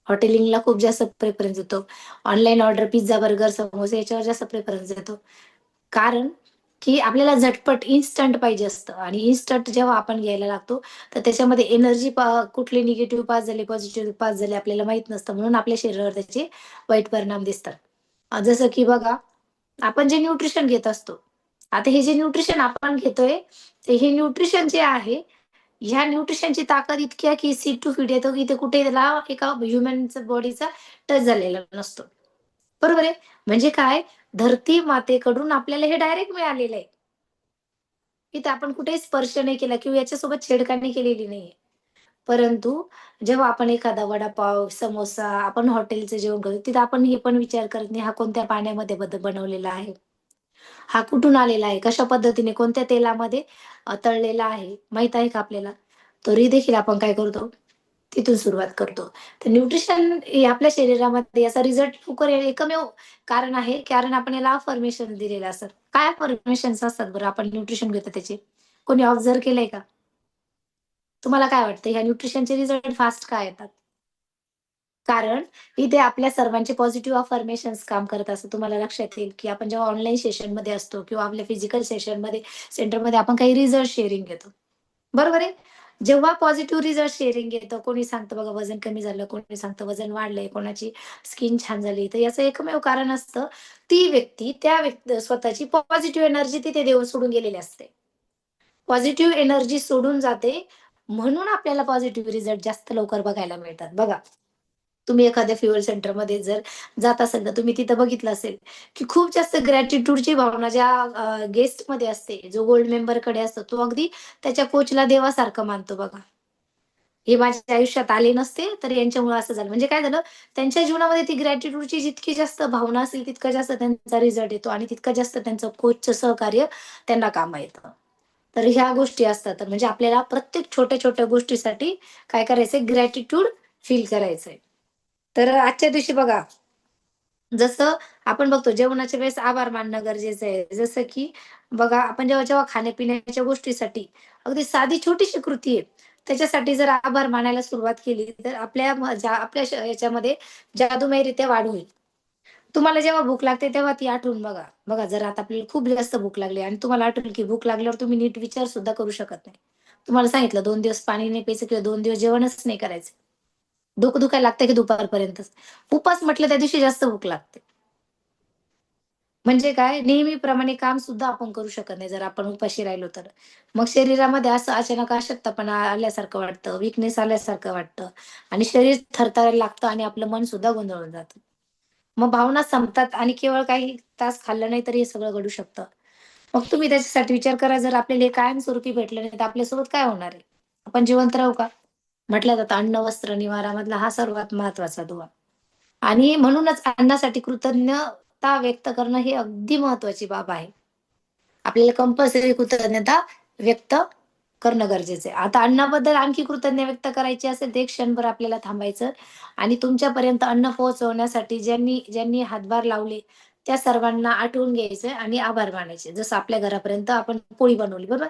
हॉटेलिंगला खूप जास्त प्रेफरन्स देतो. ऑनलाईन ऑर्डर पिझ्झा, बर्गर, समोसे याच्यावर जास्त प्रेफरन्स देतो. कारण की आपल्याला झटपट इन्स्टंट पाहिजे असतं आणि इन्स्टंट जेव्हा आपण घ्यायला लागतो, तर त्याच्यामध्ये एनर्जी कुठले निगेटिव्ह पास झाले, पॉझिटिव्ह पास झाले आपल्याला माहीत नसतं. म्हणून आपल्या शरीरावर त्याचे वाईट परिणाम दिसतात. जसं की बघा, आपण जे न्यूट्रिशन घेत असतो. आता हे जे न्यूट्रिशन आपण घेतोय, तर हे न्यूट्रिशन जे आहे, ह्या न्यूट्रिशनची ताकद इतकी आहे की सीड टू फीड येतो की ते कुठे त्याला एका ह्युमनच्या बॉडीचा टच झालेला नसतो. बरोबर आहे? म्हणजे काय, धरती मातेकडून आपल्याला हे डायरेक्ट मिळालेलं आहे. इथे आपण कुठेही स्पर्श नाही केला किंवा याच्यासोबत छेडखानी केलेली नाहीये. परंतु जेव्हा आपण एखादा वडापाव, समोसा, आपण हॉटेलचं जेवण करतो, तिथं आपण हे पण विचार करत नाही, हा कोणत्या पाण्यामध्ये बनवलेला आहे? हा कुठून आलेला आहे? कशा पद्धतीने, कोणत्या तेलामध्ये तळलेला आहे? माहीत आहे का आपल्याला? तरी देखील आपण काय करतो? तिथून सुरुवात करतो. तर न्यूट्रिशन हे आपल्या शरीरामध्ये याचा रिझल्ट लवकर एकमेव कारण आहे, कारण आपण याला अफर्मेशन दिलेलं असतात. काय अफर्मेशन्स असतात बरं आपण न्यूट्रिशन घेतो त्याचे? कोणी ऑब्झर्व्ह केलंय का? तुम्हाला काय वाटतं ह्या न्यूट्रिशनचे रिझल्ट फास्ट का येतात? कारण इथे आपल्या सर्वांचे पॉझिटिव्ह अफर्मेशन्स काम करत असतात. तुम्हाला लक्षात येईल, की आपण जेव्हा ऑनलाईन सेशनमध्ये असतो किंवा आपल्या फिजिकल सेशनमध्ये सेंटरमध्ये आपण काही रिझल्ट शेअरिंग घेतो. बरोबर आहे? जेव्हा पॉझिटिव्ह रिझल्ट शेअरिंग येतं, कोणी सांगतं बघा वजन कमी झालं, कोणी सांगतं वजन वाढलंय, कोणाची स्किन छान झाली. तर याचं एकमेव कारण असतं, ती व्यक्ती स्वतःची पॉझिटिव्ह एनर्जी तिथे देऊन सोडून गेलेली असते. पॉझिटिव्ह एनर्जी सोडून जाते, म्हणून आपल्याला पॉझिटिव्ह रिझल्ट जास्त लवकर बघायला मिळतात. बघा, तुम्ही एखाद्या फ्युअल सेंटरमध्ये जर जात असाल, तर तुम्ही तिथं बघितलं असेल, की खूप जास्त ग्रॅटिट्यूडची भावना ज्या गेस्टमध्ये असते, जो गोल्ड मेंबरकडे असतो, तो अगदी त्याच्या कोचला देवासारखं मानतो बघा. हे माझ्या आयुष्यात आले नसते, तर यांच्यामुळे असं झालं. म्हणजे काय झालं, त्यांच्या जीवनामध्ये ती ग्रॅटिट्यूडची जितकी जास्त भावना असेल, तितका जास्त त्यांचा रिझल्ट येतो आणि तितकं जास्त त्यांचं कोचचं सहकार्य त्यांना कामं येतं. तर ह्या गोष्टी असतात. तर म्हणजे आपल्याला प्रत्येक छोट्या-छोट्या गोष्टीसाठी काय करायचंय, ग्रॅटिट्यूड फील करायचंय. तर आजच्या दिवशी बघा, जसं आपण बघतो जेवणाच्या वेळेस आभार मानणं गरजेचं आहे. जसं की बघा आपण जेव्हा-जेव्हा खाण्यापिण्याच्या गोष्टीसाठी अगदी साधी छोटीशी कृती आहे. त्याच्यासाठी जर आभार मानायला सुरुवात केली, तर आपल्या याच्यामध्ये जादूमयरित्या वाढ होईल. तुम्हाला जेव्हा भूक लागते तेव्हा ती आठवून बघा. बघा जर आता आपल्याला खूप जास्त भूक लागली आणि तुम्हाला आठवलं की भूक लागल्यावर तुम्ही नीट विचार सुद्धा करू शकत नाही. तुम्हाला सांगितलं 2 दिवस पाणी नाही प्यायचं किंवा 2 दिवस जेवणच नाही करायचं. डोकं दुखायला लागतं की दुपारपर्यंतच. उपास म्हटलं त्या दिवशी जास्त भूक लागते. म्हणजे काय नेहमीप्रमाणे काम सुद्धा आपण करू शकत नाही जर आपण उपाशी राहिलो तर. मग शरीरामध्ये असं अचानक अशक्तपणा आल्यासारखं वाटतं, वीकनेस आल्यासारखं वाटतं आणि शरीर थरथरायला लागतं आणि आपलं मन सुद्धा गोंधळून जातं. मग भावना संपतात आणि केवळ काही तास खाल्लं नाही तरी हे सगळं घडू शकतं. मग तुम्ही त्याच्यासाठी विचार करा जर आपल्याला हे कायमस्वरूपी भेटलं नाही तर आपल्यासोबत काय होणार आहे? आपण जिवंत राहू का? म्हटलं जातं अन्न, वस्त्र, निवारामधला हा सर्वात महत्वाचा दुवा. आणि म्हणूनच अन्नासाठी कृतज्ञता व्यक्त करणं ही अगदी महत्वाची बाब आहे. आपल्याला कंपल्सरी कृतज्ञता व्यक्त करणं गरजेचं आहे. आता अन्नाबद्दल आणखी कृतज्ञता व्यक्त करायची असेल तर एक क्षणभर आपल्याला थांबायचं आणि तुमच्यापर्यंत अन्न पोहोचवण्यासाठी ज्यांनी ज्यांनी हातभार लावले त्या सर्वांना आठवून घ्यायचं आणि आभार मानायचे. जसं आपल्या घरापर्यंत आपण पोळी बनवली, बरोबर?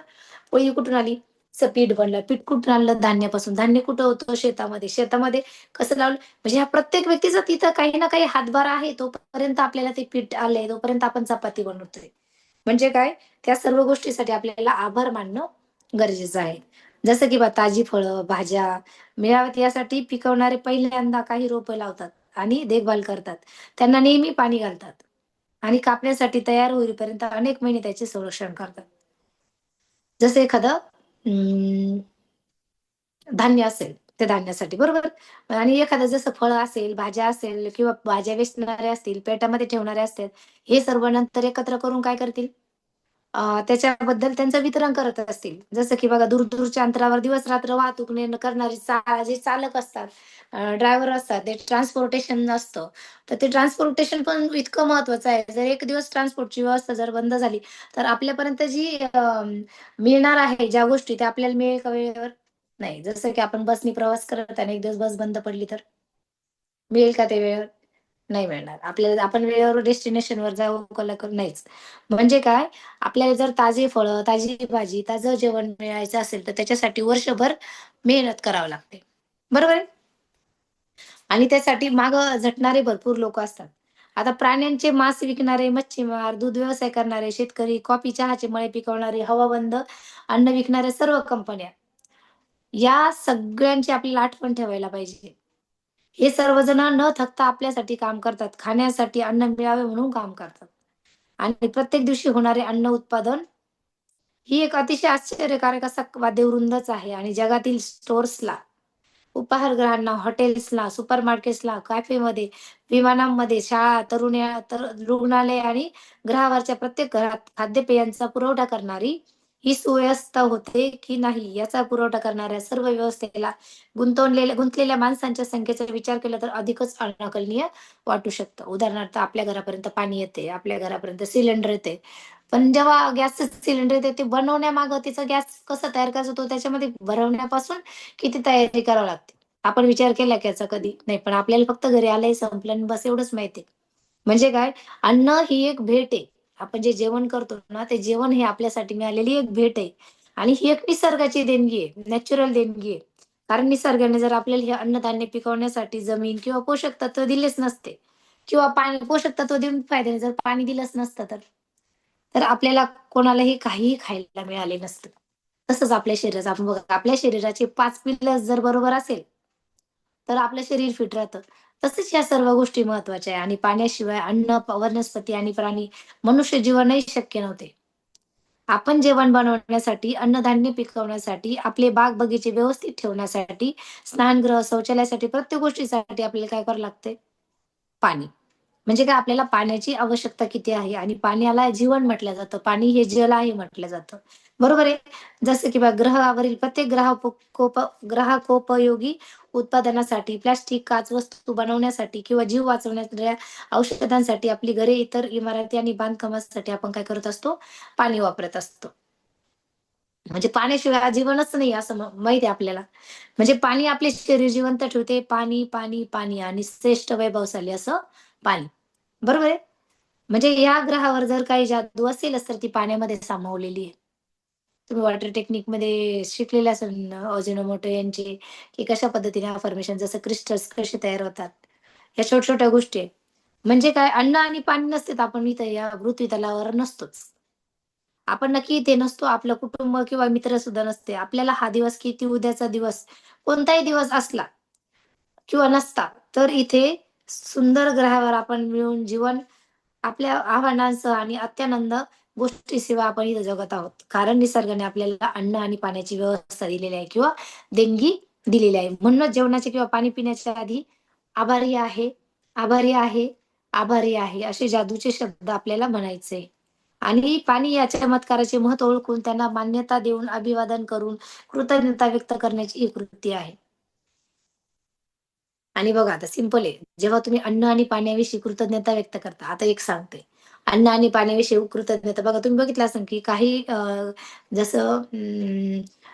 पोळी कुठून आली? पीठ बनलं. पीठ कुठून आणलं? धान्यापासून. धान्य कुठं होतं? शेतामध्ये. शेतामध्ये कसं लावलं? म्हणजे ह्या प्रत्येक व्यक्तीचा तिथं काही ना काही हातभार आहे. तोपर्यंत आपल्याला ते पीठ आलंय, तोपर्यंत आपण चपाती बनवतोय. म्हणजे काय? त्या सर्व गोष्टीसाठी आपल्याला आभार मानणं गरजेचं आहे. जसं की ताजी फळं, भाज्या मिळाव्यात यासाठी पिकवणारे पहिल्यांदा काही रोपं लावतात आणि देखभाल करतात. त्यांना नेहमी पाणी घालतात आणि कापण्यासाठी तयार होईपर्यंत अनेक महिने त्याचे संरक्षण करतात. जसं एखादं धान्य असेल, त्या धान्यासाठी, बरोबर? आणि एखादं जसं फळं असेल, भाज्या असेल किंवा भाज्या वेचणारे असतील, पेटामध्ये ठेवणारे असतील, हे सर्व नंतर एकत्र करून काय करतील? त्याच्याबद्दल त्यांचं वितरण करत असतील. जसं की बघा दूर-दूरच्या अंतरावर दिवस-रात्र वाहतूक करणारे जे चालक असतात, ड्रायव्हर असतात, ते ट्रान्सपोर्टेशन असतं. तर ते ट्रान्सपोर्टेशन पण इतकं महत्वाचं आहे. जर एक दिवस ट्रान्सपोर्टची व्यवस्था जर बंद झाली, तर आपल्यापर्यंत जी मिळणार आहे ज्या गोष्टी त्या आपल्याला मिळेल का वेळेवर? नाही. जसं की आपण बसनी प्रवास करत आणि एक दिवस बस बंद पडली तर मिळेल का ते वेळेवर? नाही मिळणार. आपल्याला आपण वेळेवर डेस्टिनेशनवर जाऊ नाहीच. म्हणजे काय? आपल्याला जर ताजी फळं, ताजी भाजी, ताजं जेवण मिळायचं असेल, तर त्याच्यासाठी वर्षभर मेहनत करावं लागते. बरोबर आहे? आणि त्यासाठी मागं झटणारे भरपूर लोकं असतात. आता प्राण्यांचे मांस विकणारे, मच्छीमार, दूध व्यवसाय करणारे, शेतकरी, कॉफी, चहाचे मळे पिकवणारे, हवाबंद अन्न विकणाऱ्या सर्व कंपन्या, या सगळ्यांची आपल्याला आठवण ठेवायला पाहिजे. हे सर्वजण न थकता आपल्यासाठी काम करतात. खाण्यासाठी अन्न मिळावे म्हणून काम करतात. आणि प्रत्येक दिवशी होणारे अन्न उत्पादन ही एक अतिशय आश्चर्यकारक असा वाद्यवृंदच आहे आणि जगातील स्टोअर्सला, उपाहारगृहांना, हॉटेल्सला, सुपरमार्केट्सला, कॅफेमध्ये, विमानांमध्ये, शाळा, रुग्णालय आणि ग्रहावरच्या प्रत्येक घरात खाद्यपेयांचा पुरवठा करणारी ही सुव्यवस्था होते की नाही याचा पुरवठा करणाऱ्या सर्व व्यवस्थेला गुंतलेल्या माणसांच्या संख्येचा विचार केला तर अधिकच अनाकलनीय वाटू शकतं. उदाहरणार्थ आपल्या घरापर्यंत पाणी येते, आपल्या घरापर्यंत सिलेंडर येते. पण जेव्हा गॅसचं सिलेंडर येते ते बनवण्यामागं तिचा गॅस कसा तयार करायचा तो त्याच्यामध्ये भरवण्यापासून किती तयारी करावी लागते. आपण विचार केला की याचा कधी? नाही. पण आपल्याला फक्त घरी आलंय, संपलं आणि बस एवढंच माहिती म्हणजे काय? अन्न ही एक भेट आहे. आपण जे जेवण करतो ना, ते जेवण हे आपल्यासाठी मिळालेली एक भेट आहे आणि ही एक निसर्गाची देणगी आहे, नॅचरल देणगी आहे. कारण निसर्गाने जर आपल्याला हे अन्नधान्य पिकवण्यासाठी जमीन किंवा पोषक तत्व दिलेच नसते किंवा पाणी पोषक तत्व देऊन फायदा नाही, जर पाणी दिलंच नसतं तर आपल्याला कोणालाही काहीही खायला मिळाले नसतं. तसंच आपल्या शरीराचं आपण बघा, आपल्या शरीराचे 5 पिलर्स जर बरोबर असेल, तर आपलं शरीर फिट राहतं. तसेच या सर्व गोष्टी महत्त्वाच्या आहे आणि पाण्याशिवाय अन्न, वनस्पती आणि प्राणी, मनुष्य जीवनही शक्य नव्हते. आपण जेवण बनवण्यासाठी, अन्नधान्य पिकवण्यासाठी, आपले बाग-बगीचे व्यवस्थित ठेवण्यासाठी, स्नानगृह, शौचालयासाठी, प्रत्येक गोष्टीसाठी आपल्याला काय करावं लागतंय? पाणी. म्हणजे काय आपल्याला पाण्याची आवश्यकता किती आहे आणि पाण्याला जीवन म्हटलं जातं. पाणी हे जल आहे म्हटलं जातं. बरोबर आहे? जसं की ग्रहावरील प्रत्येक ग्राहकोपयोगी उत्पादनासाठी, प्लास्टिक, काच वस्तू बनवण्यासाठी किंवा जीव वाचवणाऱ्या औषधांसाठी, आपली घरे, इतर इमारती आणि बांधकामासाठी आपण काय करत असतो? पाणी वापरत असतो. म्हणजे पाण्याशिवाय जीवनच नाही असं माहिती आहे आपल्याला. म्हणजे पाणी आपले शरीर जिवंत ठेवते. पाणी, पाणी, पाणी आणि श्रेष्ठ वैभवशाली असं पाणी. बरोबर आहे? म्हणजे या ग्रहावर जर काही जादू असेलच तर ती पाण्यामध्ये सामावलेली आहे. तुम्ही वॉटर टेक्निकमध्ये शिकलेले असेल अजिनोमोटो यांचे, की कशा पद्धतीने अफर्मेशन जसं क्रिस्टल्स कसे तयार होतात. ह्या छोट्या-छोट्या गोष्टी आहेत. म्हणजे काय अन्न आणि पाणी नसते तर आपण इथं या पृथ्वीतलावर नसतोच. आपण नक्की इथे नसतो. आपलं कुटुंब किंवा मित्र सुद्धा नसते. आपल्याला हा दिवस किती उद्याचा दिवस कोणताही दिवस असला किंवा नसता, तर इथे सुंदर ग्रहावर आपण मिळून जीवन आपल्या आव्हानांसह आणि अत्यानंद गोष्टीशिवाय आपण इथं जगत आहोत. कारण निसर्गाने आपल्याला अन्न आणि पाण्याची व्यवस्था दिलेली आहे किंवा देणगी दिलेली आहे. म्हणूनच जेवणाचे किंवा पाणी पिण्याच्या आधी आभारी आहे, आभारी आहे, आभारी आहे असे जादूचे शब्द आपल्याला म्हणायचे. आणि पाणी या चमत्काराचे महत्त्व ओळखून त्यांना मान्यता देऊन, अभिवादन करून कृतज्ञता व्यक्त करण्याची ही कृती आहे. आणि बघा आता सिंपल आहे. जेव्हा तुम्ही अन्न आणि पाण्याविषयी कृतज्ञता व्यक्त करता, आता एक सांगते. अन्न आणि पाण्याविषयी कृतज्ञता. बघा तुम्ही बघितलं असेल की काही जसं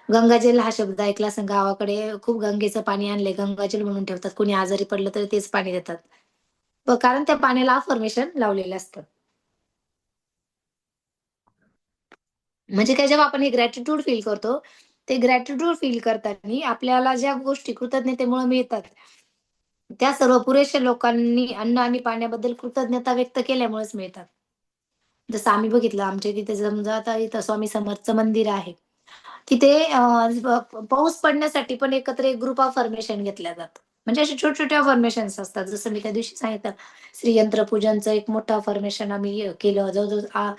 गंगाजल हा शब्द ऐकला असेल, गावाकडे खूप गंगेचं पाणी आणलंय गंगाजल म्हणून ठेवतात. कोणी आजारी पडलं तर तेच पाणी देतात. कारण त्या पाण्याला अफर्मेशन लावलेलं असतं. म्हणजे काय, जेव्हा आपण हे ग्रॅटिट्यूड फील करतो, ते ग्रॅटिट्यूड फील करताना आपल्याला ज्या गोष्टी कृतज्ञतेमुळे मिळतात, त्या सर्व पुरेशा लोकांनी अन्न आणि पाण्याबद्दल कृतज्ञता व्यक्त केल्यामुळेच मिळतात. जसं आम्ही बघितलं आमच्या तिथे, समजा आता इथं स्वामी समर्थचं मंदिर आहे. तिथे पाऊस पडण्यासाठी पण एकत्र एक ग्रुप ऑफ फॉर्मेशन घेतल्या जातं. म्हणजे असे छोट्या-छोट्या फॉर्मेशन्स असतात. जसं मी त्या दिवशी सांगितलं, श्रीयंत्र पूजनचं एक मोठं फॉर्मेशन आम्ही केलं. जवळ-जवळ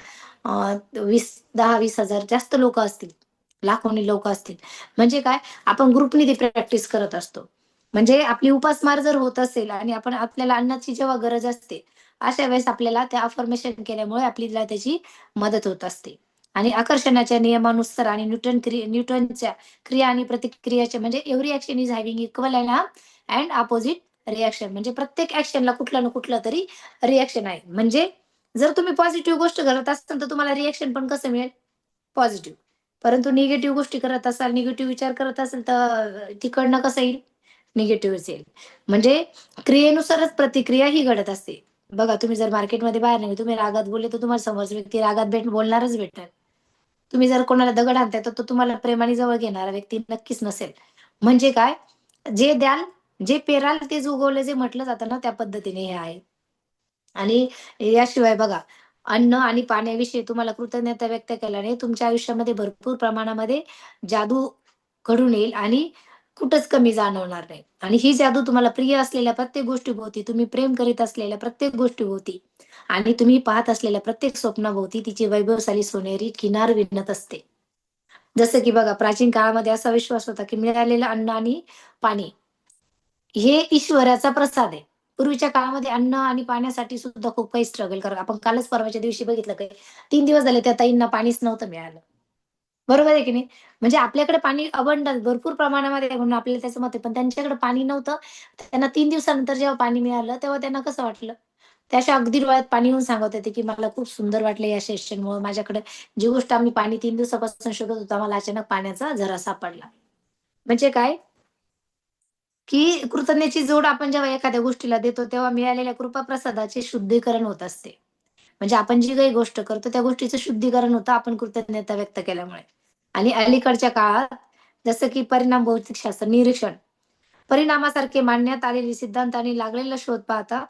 10-20 हजार जास्त लोकं असतील, लाखोनी लोकं असतील. म्हणजे काय, आपण ग्रुपनी ती प्रॅक्टिस करत असतो. म्हणजे आपली उपासमार जर होत असेल आणि आपल्याला अन्नाची जेव्हा गरज असते, अशा वेळेस आपल्याला त्या अफर्मेशन केल्यामुळे आपल्याला त्याची मदत होत असते. आणि आकर्षणाच्या नियमानुसार आणि न्यूटनच्या क्रिया आणि प्रतिक्रियाच्या, म्हणजे every action is having equal and opposite reaction. म्हणजे प्रत्येक ऍक्शनला कुठलं ना कुठलं तरी रिॲक्शन आहे. म्हणजे जर तुम्ही पॉझिटिव्ह गोष्ट करत असाल तर तुम्हाला रिॲक्शन पण कसं मिळेल, पॉझिटिव्ह. परंतु निगेटिव्ह गोष्टी करत असाल, निगेटिव्ह विचार करत असाल, तर तिकडनं कसं येईल, निगेटिव्हच येईल. म्हणजे क्रियेनुसारच प्रतिक्रिया ही घडत असते. बघा तुम्ही जर मार्केटमध्ये बाहेर नाही, तुम्ही रागात बोलले तर तुम्हाला समोरचा व्यक्ती रागात बोलणारच भेटेल. तुम्ही जर कोणाला दगड आणताय तर तो तुम्हाला प्रेमाने जवळ घेणारा व्यक्ती नक्कीच नसेल. म्हणजे काय, जे द्याल, जे पेराल तेच उगवलं, जे म्हटलं जातं ना, त्या पद्धतीने हे आहे. आणि याशिवाय बघा, अन्न आणि पाण्याविषयी तुम्हाला कृतज्ञता व्यक्त केल्याने तुमच्या आयुष्यामध्ये भरपूर प्रमाणामध्ये जादू घडून येईल आणि कुठंच कमी जाणवणार नाही. आणि ही जादू तुम्हाला प्रिय असलेल्या प्रत्येक गोष्टीभोवती, तुम्ही प्रेम करीत असलेल्या प्रत्येक गोष्टीभोवती आणि तुम्ही पाहत असलेल्या प्रत्येक स्वप्नाभोवती तिची वैभवशाली सोनेरी किनार विणत असते. जसं की बघा, प्राचीन काळामध्ये असा विश्वास होता की मिळालेलं अन्न आणि पाणी हे ईश्वराचा प्रसाद आहे. पूर्वीच्या काळामध्ये अन्न आणि पाण्यासाठी सुद्धा खूप काही स्ट्रगल करा. आपण कालच परवाच्या दिवशी बघितलं की 3 दिवस झाले त्या ताईंना पाणीच नव्हतं मिळालं. बरोबर आहे की नाही? म्हणजे आपल्याकडे पाणी अबंडन्स भरपूर प्रमाणामध्ये आहे म्हणून आपल्याला त्याचं मत आहे. पण त्यांच्याकडे पाणी नव्हतं. त्यांना 3 दिवसानंतर जेव्हा पाणी मिळालं, तेव्हा त्यांना कसं वाटलं? त्या अशा अगदी डोळ्यात पाणी येऊन सांगत होते, की "मला खूप सुंदर वाटलं या सेशनमुळं. माझ्याकडे जी गोष्ट आम्ही पाणी 3 दिवसापासून शोधत होतो, आम्हाला अचानक पाण्याचा झरा सापडला." म्हणजे काय, की कृतज्ञतेची जोड आपण जेव्हा एखाद्या गोष्टीला देतो, तेव्हा मिळालेल्या कृपाप्रसादाचे शुद्धीकरण होत असते. म्हणजे आपण जी काही गोष्ट करतो, त्या गोष्टीचं शुद्धीकरण होतं आपण कृतज्ञता व्यक्त केल्यामुळे. आणि अलीकडच्या काळात जसं की परिणाम भौतिकशास्त्र निरीक्षण, परिणामासारखे मांडण्यात आलेले सिद्धांत आणि लागलेला शोध पाहता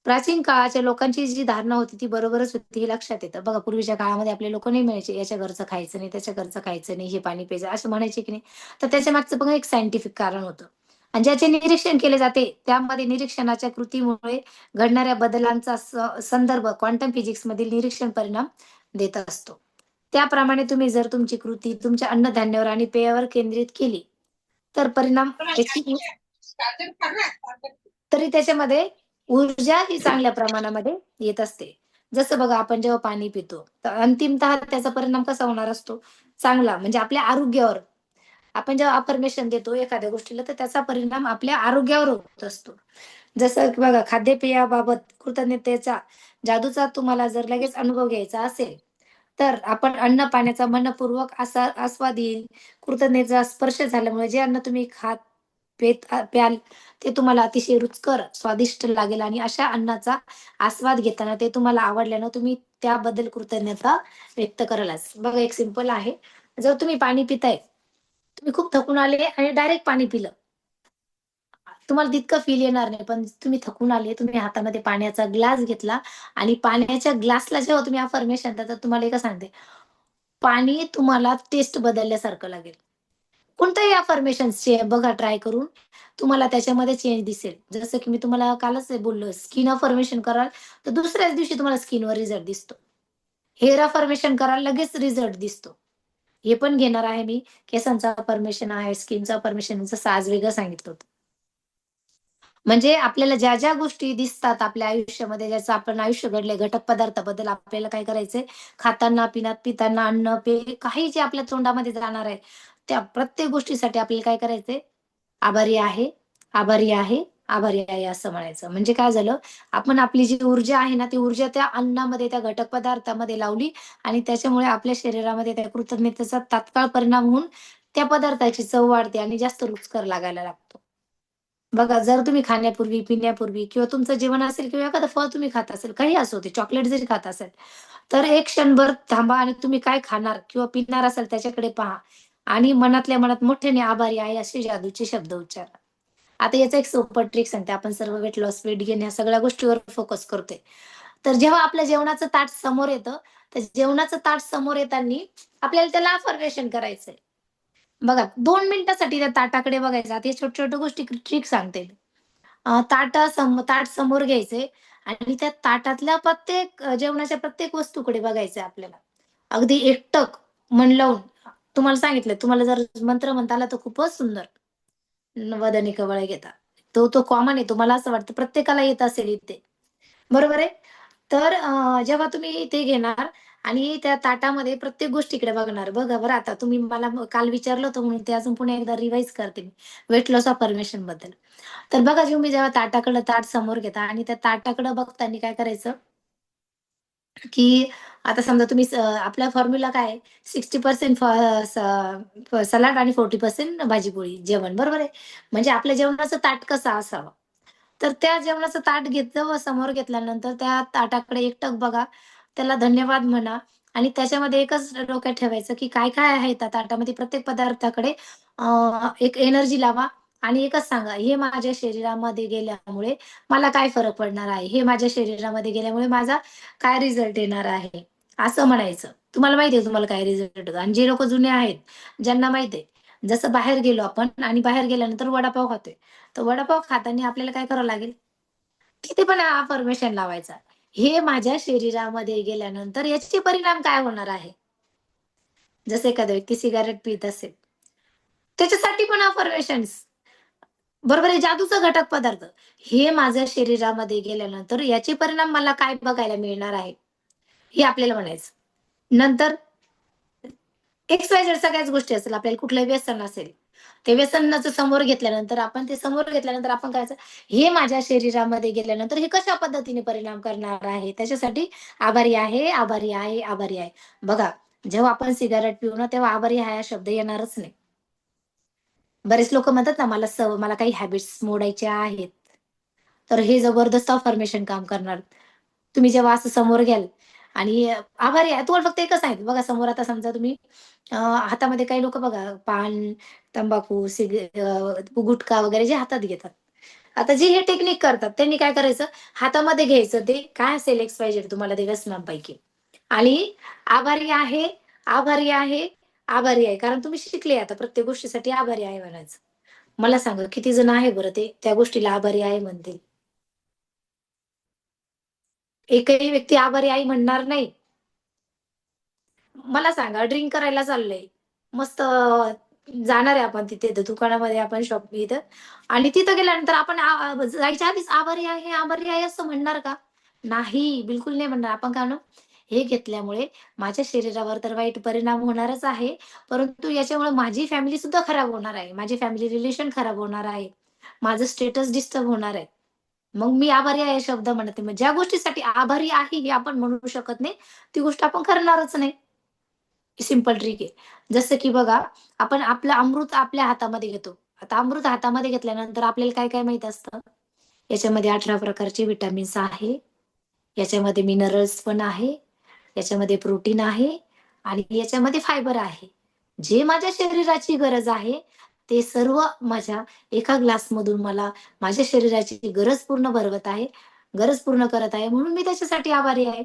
प्राचीन काळाच्या लोकांची जी धारणा होती ती बरोबरच होती हे लक्षात येतं. बघा पूर्वीच्या काळामध्ये आपले लोकं नाही म्हणायचे, "याच्या घरचं खायचं नाही, त्याच्या घरचं खायचं नाही, हे पाणी प्यायचं," असं म्हणायचे की नाही. तर त्याच्या मागचं बघा एक सायंटिफिक कारण होतं. आणि ज्याचे निरीक्षण केले जाते, त्यामध्ये निरीक्षणाच्या कृतीमुळे घडणाऱ्या बदलांचा संदर्भ क्वांटम फिजिक्समधील निरीक्षण परिणाम देत असतो. त्याप्रमाणे तुम्ही जर तुमची कृती तुमच्या अन्नधान्यावर आणि पेयावर केंद्रित केली, तर परिणाम तरी त्याच्यामध्ये ऊर्जा ही चांगल्या प्रमाणामध्ये येत असते. जसं बघा आपण जेव्हा पाणी पितो, तर अंतिमतः त्याचा परिणाम कसा होणार असतो? चांगला, म्हणजे आपल्या आरोग्यावर. आपण जेव्हा अफर्मेशन देतो एखाद्या गोष्टीला, तर त्याचा परिणाम आपल्या आरोग्यावर होत असतो. जसं की बघा खाद्यपेयाबाबत कृतज्ञतेचा जादूचा तुम्हाला जर लगेच अनुभव घ्यायचा असेल, तर आपण अन्न-पाण्याचा मनःपूर्वक असा आस्वाद येईल. कृतज्ञतेचा स्पर्श झाल्यामुळे जे अन्न तुम्ही प्याल ते तुम्हाला अतिशय रुचकर, स्वादिष्ट लागेल आणि अशा अन्नाचा आस्वाद घेताना ते तुम्हाला आवडल्यानं तुम्ही त्याबद्दल कृतज्ञता व्यक्त करालच. बघा एक सिंपल आहे. जर तुम्ही पाणी पिताय, तुम्ही खूप थकून आले आणि डायरेक्ट पाणी पिलं. तुम्हाला तितकं फील येणार नाही. पण तुम्ही थकून आले, तुम्ही हातामध्ये पाण्याचा ग्लास घेतला आणि पाण्याच्या ग्लासला जेव्हा तुम्ही अफर्मेशन देता, तर तुम्हाला एकच सांगते, पाणी तुम्हाला टेस्ट बदलल्यासारखं लागेल. कोणत्याही अफर्मेशन्सचे बघा ट्राय करून. तुम्हाला त्याच्यामध्ये चेंज दिसेल. जसं की मी तुम्हाला कालच हे बोललो, स्किन अफर्मेशन कराल, तर दुसऱ्याच दिवशी तुम्हाला स्किनवर रिझल्ट दिसतो. हेअर अफर्मेशन कराल, लगेच रिझल्ट दिसतो. हे पण घेणार आहे मी. केसांचं अफर्मेशन आहे, स्किनचं अफर्मेशन, जसं आज वेगळं सांगितलं होतं. म्हणजे आपल्याला ज्या गोष्टी दिसतात आपल्या आयुष्यामध्ये, ज्याचं आपण आयुष्य घडलंय, घटक पदार्थाबद्दल आपल्याला काय करायचंय, खाताना, पिताना, अन्न, पेय काही जे आपल्या तोंडामध्ये जाणार आहे, त्या प्रत्येक गोष्टीसाठी आपल्याला काय करायचंय, आभारी आहे, आभारी आहे, आभारी आहे असं म्हणायचं. म्हणजे काय झालं, आपण आपली जी ऊर्जा आहे ना, ती ऊर्जा त्या अन्नामध्ये, त्या घटक पदार्थामध्ये लावली आणि त्याच्यामुळे आपल्या शरीरामध्ये त्या कृतज्ञतेचा तात्काळ परिणाम होऊन त्या पदार्थाची चव वाढते आणि जास्त रुचकर लागायला लागतो. बघा, जर तुम्ही खाण्यापूर्वी, पिण्यापूर्वी किंवा तुमचं जेवण असेल किंवा एखादं फळ तुम्ही खात असेल, काही असो ते चॉकलेट जरी खात असेल, तर एक क्षणभर थांबा आणि तुम्ही काय खाणार किंवा पिणार असाल त्याच्याकडे पहा आणि मनातल्या मनात मोठ्याने आभारी आहे असे जादूचे शब्द उच्चारा. आता याचं एक सोपं ट्रिक सांगते. आपण सर्व वेट लॉस, वेट गेन ह्या सगळ्या गोष्टीवर फोकस करतोय. तर जेव्हा आपल्या जेवणाचं ताट समोर येतं, तर जेवणाचं ताट समोर येताना आपल्याला त्याला अफर्मेशन करायचंय. बघा, 2 मिनिटासाठी त्या ताटाकडे बघायचं. आता छोट्या-छोट्या गोष्टी ट्रिक सांगते मी. ताट समोर घ्यायचे आणि त्या ताटातल्या प्रत्येक जेवणाच्या प्रत्येक वस्तूकडे बघायचंय आपल्याला. अगदी एकटक मन लावून. तुम्हाला सांगितलं, तुम्हाला जर मंत्र म्हणता आला तर खूपच सुंदर. वदनी कवळे घेता. तो कॉमन आहे. तुम्हाला असं वाटतं प्रत्येकाला येत असेल इथे. बरोबर आहे? तर जेव्हा तुम्ही ते घेणार आणि त्या ताटामध्ये प्रत्येक गोष्टीकडे बघणार. बघा बरं, आता तुम्ही मला काल विचारलं होतं म्हणून ते अजून पुन्हा एकदा रिवाईज करते मी. वेट लॉस अफर्मेशन बद्दल. तर बघा, तुम्ही जेव्हा ताट समोर घेता आणि त्या ताटाकडे बघताना काय करायचं, की आता समजा तुम्ही आपला फॉर्म्युला काय आहे, 60% सलाड आणि 40% भाजी-पोळी जेवण, बरोबर आहे? म्हणजे आपल्या जेवणाचं ताट कसं असावं? तर त्या जेवणाचं ताट घेतलं व समोर घेतल्यानंतर त्या ताटाकडे एकटक बघा, त्याला धन्यवाद म्हणा आणि त्याच्यामध्ये एकच डोक्यात ठेवायचं, की काय-काय आहे त्या ताटामध्ये प्रत्येक पदार्थाकडे एक एनर्जी लावा आणि एकच सांगा, "हे माझ्या शरीरामध्ये गेल्यामुळे मला काय फरक पडणार आहे? हे माझ्या शरीरामध्ये गेल्यामुळे माझा काय रिझल्ट येणार आहे?" असं म्हणायचं. तुम्हाला माहिती आहे तुम्हाला काय रिझल्ट होतो आणि जे लोकं जुने आहेत, ज्यांना माहिती आहे, जसं बाहेर गेलो आपण आणि बाहेर गेल्यानंतर वडापाव खातोय. तर वडापाव खाताना आपल्याला काय करावं लागेल? तिथे पण अफर्मेशन लावायचा. हे माझ्या शरीरामध्ये गेल्यानंतर याचे परिणाम काय होणार आहे? जसं एखादा व्यक्ती सिगारेट पीत असेल, त्याच्यासाठी पण अफर्मेशन्स. बरोबर आहे, जादूचा घटक पदार्थ. हे माझ्या शरीरामध्ये गेल्यानंतर याचे परिणाम मला काय बघायला मिळणार आहे? हे आपल्याला म्हणायचं. नंतर XYZ सगळ्याच गोष्टी असेल, आपल्याला कुठलंही व्यसन असेल, ते व्यसनाचं समोर घेतल्यानंतर आपण करायचं, हे माझ्या शरीरामध्ये गेल्यानंतर हे कशा पद्धतीने परिणाम करणार आहे? त्याच्यासाठी आभारी आहे, आभारी आहे, आभारी आहे. बघा, जेव्हा आपण सिगारेट पिऊ ना, तेव्हा आभारी आहे हा शब्द येणारच नाही. बरेच लोकं म्हणतात ना, मला काही हॅबिट्स मोडायच्या आहेत. तर हे जबरदस्त अफर्मेशन काम करणार. तुम्ही जेव्हा असं समोर घ्याल आणि आभारी आहे. तुम्हाला फक्त एकच सांगितलं बघा, समोर आता समजा तुम्ही हातामध्ये काही लोकं बघा पान, तंबाखू, गुटखा वगैरे जे हातात घेतात. आता जे हे टेक्निक करतात त्यांनी काय करायचं, हातामध्ये घ्यायचं ते काय असेल XYZ तुम्हाला ते व्यसनांपैकी आणि आभारी आहे, आभारी आहे, आभारी आहे. कारण तुम्ही शिकले आता प्रत्येक गोष्टीसाठी आभारी आहे म्हणायचं. मला सांगा किती जण आहे बरं ते त्या गोष्टीला आभारी आहे म्हणतील? एकही व्यक्ती आभारी आहे म्हणणार नाही. मला सांगा, ड्रिंक करायला चाललंय. मस्त जाणार आहे आपण तिथे दुकानामध्ये आपण शॉप इथं आणि तिथं गेल्यानंतर आपण जायच्या आधीच आभारी आहे असं म्हणणार का? नाही, बिलकुल नाही म्हणणार. आपण काय म्हणू, हे घेतल्यामुळे माझ्या शरीरावर तर वाईट परिणाम होणारच आहे, परंतु याच्यामुळे माझी फॅमिली सुद्धा खराब होणार आहे. माझी फॅमिली रिलेशन खराब होणार आहे. माझं स्टेटस डिस्टर्ब होणार आहे. मग मी आभारी आहे शब्द म्हणते. मग ज्या गोष्टीसाठी आभारी आहे हे आपण म्हणू शकत नाही, ती गोष्ट आपण करणारच नाही. सिंपल ट्रिक आहे. जसं की बघा, आपण आपलं अमृत आपल्या हातामध्ये घेतो. आता अमृत हातामध्ये घेतल्यानंतर आपल्याला काय-काय माहीत असतं? याच्यामध्ये 18 प्रकारचे व्हिटॅमिन्स आहे. याच्यामध्ये मिनरल्स पण आहे. याच्यामध्ये प्रोटीन आहे आणि याच्यामध्ये फायबर आहे. जे माझ्या शरीराची गरज आहे, ते सर्व माझ्या एका ग्लासमधून मला माझ्या शरीराची गरज पूर्ण भरवत आहे, गरज पूर्ण करत आहे. म्हणून मी त्याच्यासाठी आभारी आहे.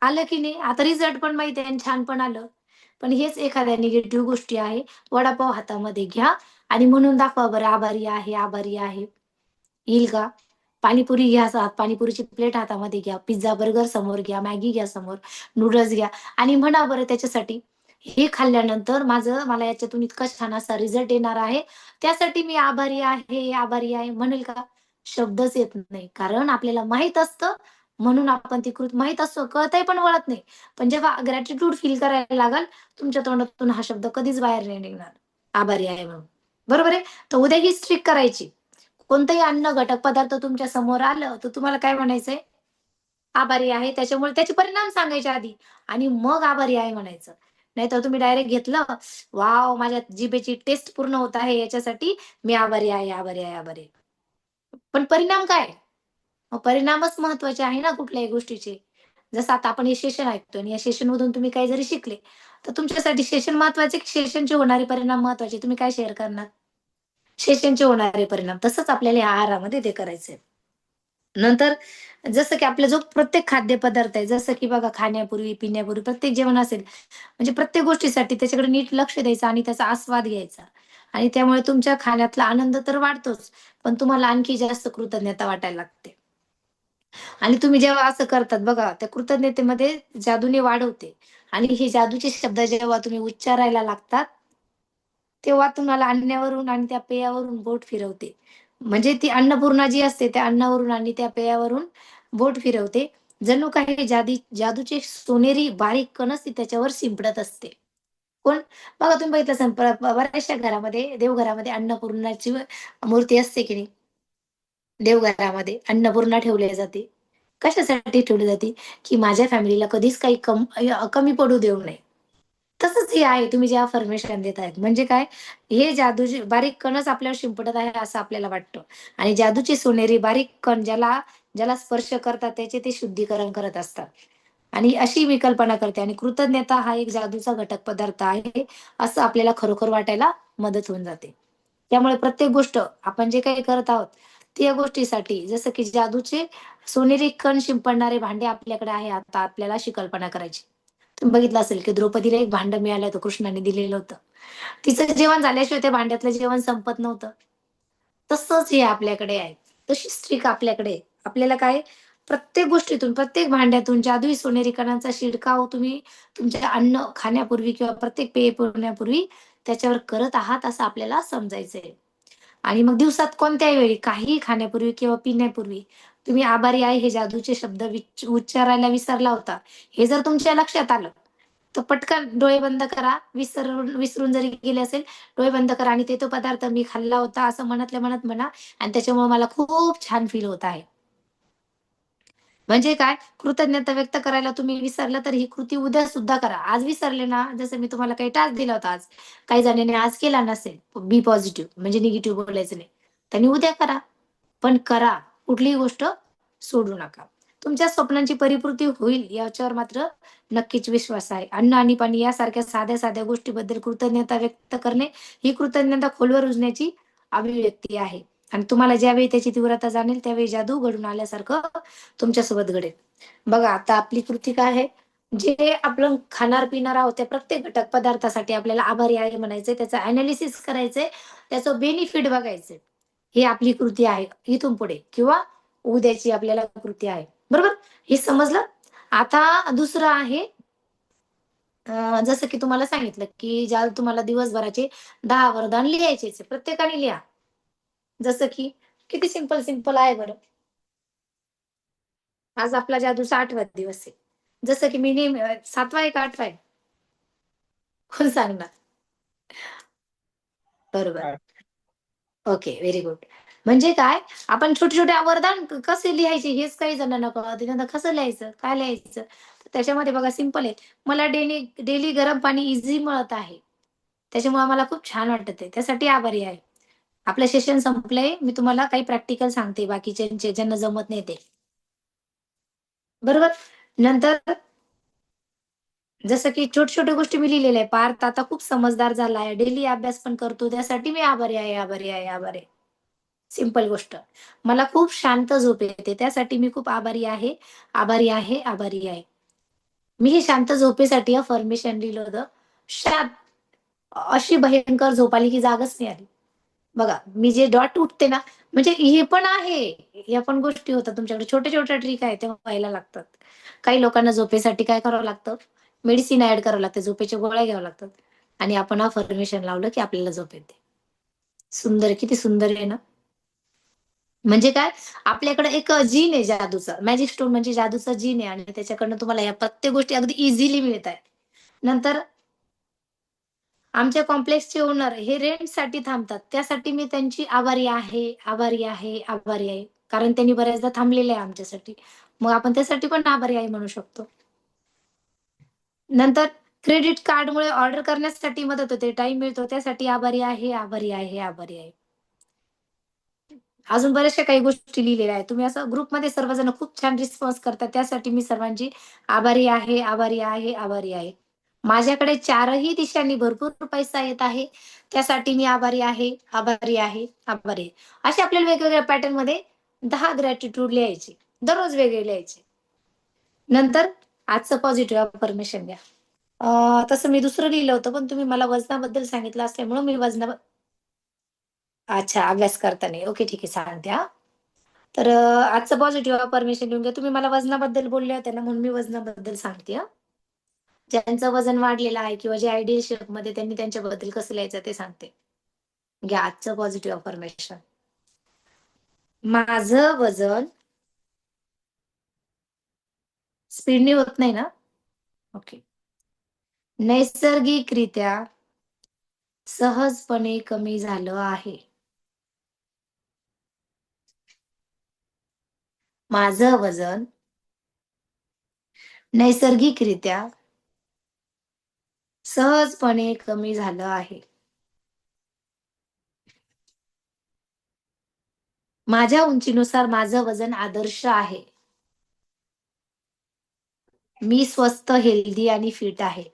आलं की नाही? आता रिझल्ट पण माहिती आहे आणि छान पण आलं. पण हेच एखाद्या निगेटिव्ह गोष्टी आहे. वडापाव हातामध्ये घ्या आणि म्हणून दाखवा बरं, आभारी आहे, आभारी आहे. येईल का? पाणीपुरी घ्या, पाणीपुरीची प्लेट हातामध्ये घ्या. पिझ्झा, बर्गर समोर घ्या. मॅगी घ्या समोर. नूडल्स घ्या आणि म्हणा बरं त्याच्यासाठी, हे खाल्ल्यानंतर मला याच्यातून इतका छान असा रिझल्ट येणार आहे. त्यासाठी मी आभारी आहे, आभारी आहे. म्हणेल का? शब्दच येत नाही. कारण आपल्याला माहीत असतं म्हणून आपण ती कृती माहीत असतं, कळतंय पण वळत नाही. पण जेव्हा ग्रॅटिट्यूड फील करायला लागाल, तुमच्या तोंडातून हा शब्द कधीच बाहेर नाही निघणार. आभारी आहे म्हणून. बरोबर आहे? तर उद्या हीच ट्रिक करायची. कोणतंही अन्न घटक पदार्थ तुमच्या समोर आलं तर तुम्हाला काय म्हणायचंय? आभारी आहे. त्याच्यामुळे त्याचे परिणाम सांगायचे आधी आणि मग आभारी आहे म्हणायचं. नाहीतर तुम्ही डायरेक्ट घेतलं, वाव माझ्या जिभेची टेस्ट पूर्ण होत आहे याच्यासाठी मी आभारी आहे, आभारी आहे, आभारी आहे. पण परिणाम काय? मग परिणामच महत्वाचे आहे ना कुठल्याही गोष्टीचे. जसं आता आपण हे सेशन ऐकतोय आणि या सेशनमधून तुम्ही काही जरी शिकले, तर तुमच्यासाठी सेशन महत्वाचे की सेशनचे होणारे परिणाम महत्वाचे? तुम्ही काय शेअर करणार? सेशनचे होणारे परिणाम. तसंच आपल्याला या आहारामध्ये ते करायचंय. नंतर जसं की आपला जो प्रत्येक खाद्यपदार्थ आहे, जसं की बघा खाण्यापूर्वी, पिण्यापूर्वी प्रत्येक जेवण असेल, म्हणजे प्रत्येक गोष्टीसाठी त्याच्याकडे नीट लक्ष द्यायचं आणि त्याचा आस्वाद घ्यायचा. आणि त्यामुळे तुमच्या खाण्यातला आनंद तर वाढतोच, पण तुम्हाला आणखी जास्त कृतज्ञता वाटायला लागते. आणि तुम्ही जेव्हा असं करतात बघा, त्या कृतज्ञतेमध्ये जादूने वाढ होते. आणि हे जादूचे शब्द जेव्हा तुम्ही उच्चारायला लागतात, तेव्हा तुम्हाला अन्नावरून आणि त्या पेयावरून बोट फिरवते. म्हणजे ती अन्नपूर्णा जी असते त्या अन्नावरून आणि त्या पेयावरून बोट फिरवते. जणू काही जादूचे सोनेरी बारीक कणच ती त्याच्यावर शिंपडत असते. कोण? बघा तुम्ही बघितलं असेल बऱ्याचशा घरामध्ये, देवघरामध्ये अन्नपूर्णाची मूर्ती असते की नाही? देवघरामध्ये अन्नपूर्णा ठेवली जाते. कशासाठी ठेवली जाते? की माझ्या फॅमिलीला कधीच काही कमी पडू देऊ नये. तसंच हे आहे तुम्ही जे अफर्मेशन देत आहेत. म्हणजे काय? हे जादूचे बारीक कणच आपल्यावर शिंपडत आहे असं आपल्याला वाटतं. आणि जादूचे सोनेरी बारीक कण ज्याला ज्याला स्पर्श करतात त्याचे ते शुद्धीकरण करत असतात. आणि अशी मी कल्पना करते आणि कृतज्ञता हा एक जादूचा घटक पदार्थ आहे, असं आपल्याला खरोखर वाटायला मदत होऊन जाते. त्यामुळे प्रत्येक गोष्ट आपण जे काही करत आहोत, त्या गोष्टीसाठी जसं की जादूचे सोनेरी कण शिंपडणारे भांडे आपल्याकडे आहे आता आपल्याला अशी कल्पना करायची. तुम्ही बघितलं असेल की द्रौपदीला एक भांड मिळालं होतं कृष्णाने दिलेलं होतं. तिचं जेवण झाल्याशिवाय त्या भांड्यातलं जेवण संपत नव्हतं. तसंच हे आपल्याकडे आहे. तशीच ट्रिक आपल्याकडे आहे. आपल्याला काय प्रत्येक गोष्टीतून, प्रत्येक भांड्यातून जादुई सोनेरी कणांचा शिडकाव तुम्ही तुमच्या अन्न खाण्यापूर्वी किंवा प्रत्येक पेय पिण्यापूर्वी त्याच्यावर करत आहात असं आपल्याला समजायचंय. आणि मग दिवसात कोणत्याही वेळी काहीही खाण्यापूर्वी किंवा पिण्यापूर्वी तुम्ही आभारी आहे हे जादूचे शब्द उच्चारायला विसरला होता. हे जर तुमच्या लक्षात आलं, तर पटकन डोळे बंद करा. विसरून जरी गेले असेल, डोळे बंद करा आणि ते तो पदार्थ मी खाल्ला होता असं मनातल्या मनात म्हणा आणि त्याच्यामुळे मला खूप छान फील होत आहे. म्हणजे काय? कृतज्ञता व्यक्त करायला तुम्ही विसरला तर ही कृती उद्या सुद्धा करा. आज विसरले ना, जसं मी तुम्हाला काही टास्क दिला होता आज. काही जणांनी आज केला नसेल, बी पॉझिटिव्ह म्हणजे निगेटिव्ह बोलायचं नाही. त्यांनी उद्या करा. पण करा. कुठलीही गोष्ट सोडू नका. तुमच्या स्वप्नांची परिपूर्ती होईल याच्यावर मात्र नक्कीच विश्वास आहे. अन्न आणि पाणी यासारख्या साध्या-साध्या गोष्टीबद्दल कृतज्ञता व्यक्त करणे, ही कृतज्ञता खोलवर रुजण्याची अभिव्यक्ती आहे. आणि तुम्हाला ज्यावेळी त्याची तीव्रता जाणेल, त्यावेळी जादू घडून आल्यासारखं तुमच्यासोबत घडेल. बघा आता आपली कृती काय आहे? जे आपण खाणार-पिणार आहोत, त्या प्रत्येक घटक पदार्थासाठी आपल्याला आभारी आहे म्हणायचंय, त्याचं एनालिसिस करायचंय, त्याचं बेनिफिट बघायचंय. ही आपली कृती आहे इथून पुढे किंवा उद्याची आपल्याला कृती आहे. बरोबर? हे समजलं? आता दुसरं आहे जसं की तुम्हाला सांगितलं, की ज्या तुम्हाला दिवसभराचे 10 वरदान लिहायचेच आहे. प्रत्येकाने लिहा. जसं की किती सिंपल आहे बरं. आज आपला जादूचा 8वा दिवस आहे. जसं की मी नेहमी 7वा आहे का 8वा आहे? कोण सांगणार? बरोबर. Okay, very good. म्हणजे काय? आपण छोटे-छोटे वरदान कसे लिहायचे हेच काही जणांना कळत नाही. कसं लिहायचं? काय लिहायचं? तर त्याच्यामध्ये बघा सिंपल आहे. मला डेली गरम पाणी इझी मिळत आहे. त्याच्यामुळे मला खूप छान वाटत आहे. त्यासाठी आभारी आहे. आपलं सेशन संपलंय. मी तुम्हाला काही प्रॅक्टिकल सांगते बाकीच्यांचे ज्यांना जमत नाही ते. बरोबर? नंतर जसं की छोट्या-छोट्या गोष्टी मी लिहिलेल्या आहे. पार्थ आता खूप समजदार झाला आहे. डेली अभ्यास पण करतो. त्यासाठी मी आभारी आहे, आभारी आहे, आभारी आहे. सिंपल गोष्ट. मला खूप शांत झोप येते. त्यासाठी मी खूप आभारी आहे, आभारी आहे, आभारी आहे. मी ही शांत झोपेसाठी अफर्मेशन लिहिलं होतं. शांत अशी भयंकर झोप आली की जागच नाही आली. बघा, मी जे डॉट उठते ना, म्हणजे हे पण आहे. या पण गोष्टी होतात तुमच्याकडे. छोट्या-छोट्या ट्रिक आहेत, त्या व्हायला लागतात. काही लोकांना झोपेसाठी काय करावं लागतं? मेडिसिन ॲड करावं लागतं. झोपेच्या गोळ्या घ्याव्या लागतात. आणि आपण अफर्मेशन लावलं की आपल्याला झोप येते. सुंदर, किती सुंदर आहे ना? म्हणजे काय? आपल्याकडे एक जीन आहे जादूचा. मॅजिक स्टोन म्हणजे जादूचा जीन आहे आणि त्याच्याकडनं तुम्हाला या प्रत्येक गोष्टी अगदी इझिली मिळत आहेत. नंतर आमच्या कॉम्प्लेक्सचे ओनर हे रेंटसाठी थांबतात. त्यासाठी मी त्यांची आभारी आहे, आभारी आहे, आभारी आहे. कारण त्यांनी बऱ्याचदा थांबलेले आहे आमच्यासाठी. मग आपण त्यासाठी पण आभारी आहे म्हणू शकतो. नंतर क्रेडिट कार्डमुळे ऑर्डर करण्यासाठी मदत होते, टाइम मिळतो त्यासाठी आभारी आहे, आभारी आहे, आभारी आहे. अजून बऱ्याचशा काही गोष्टी लिहिलेल्या आहेत. तुम्ही असं ग्रुपमध्ये सर्वजण खूप छान रिस्पॉन्स करतात. त्यासाठी मी सर्वांची आभारी आहे, आभारी आहे, आभारी आहे. माझ्याकडे चारही दिशांनी भरपूर पैसा येत आहे. त्यासाठी मी आभारी आहे, आभारी आहे, आभारी आहे. असे आपल्याला वेगवेगळ्या पॅटर्न मध्ये 10 ग्रॅटिट्यूड लिहायचे. दररोज वेगळे लिहायचे. नंतर आजचं पॉझिटिव्ह अफर्मेशन द्या. तसं मी दुसरं लिहिलं होतं, पण तुम्ही मला वजनाबद्दल सांगितलं असल्यामुळं मी अच्छा, अभ्यास करताना. ओके, ठीक आहे, सांगते हा. तर आजचं पॉझिटिव्ह अफर्मेशन लिहून घ्या. तुम्ही मला वजनाबद्दल बोलले होते ना, म्हणून मी वजनाबद्दल सांगते हा. ज्यांचं वजन वाढलेलं आहे किंवा जे आयडियल शेपमध्ये त्यांनी त्यांच्याबद्दल कसं लिहायचं ते सांगते. घ्या आजचं पॉझिटिव्ह अफर्मेशन. माझं वजन स्पीडने होत नाही ना? ओके. नैसर्गिकरित्या सहजपणे कमी झालं आहे. माझं वजन नैसर्गिकरित्या सहजपणे कमी झालं आहे. माझ्या उंचीनुसार माझं वजन आदर्श आहे. मी स्वस्थ, हेल्दी आणि फिट आहे.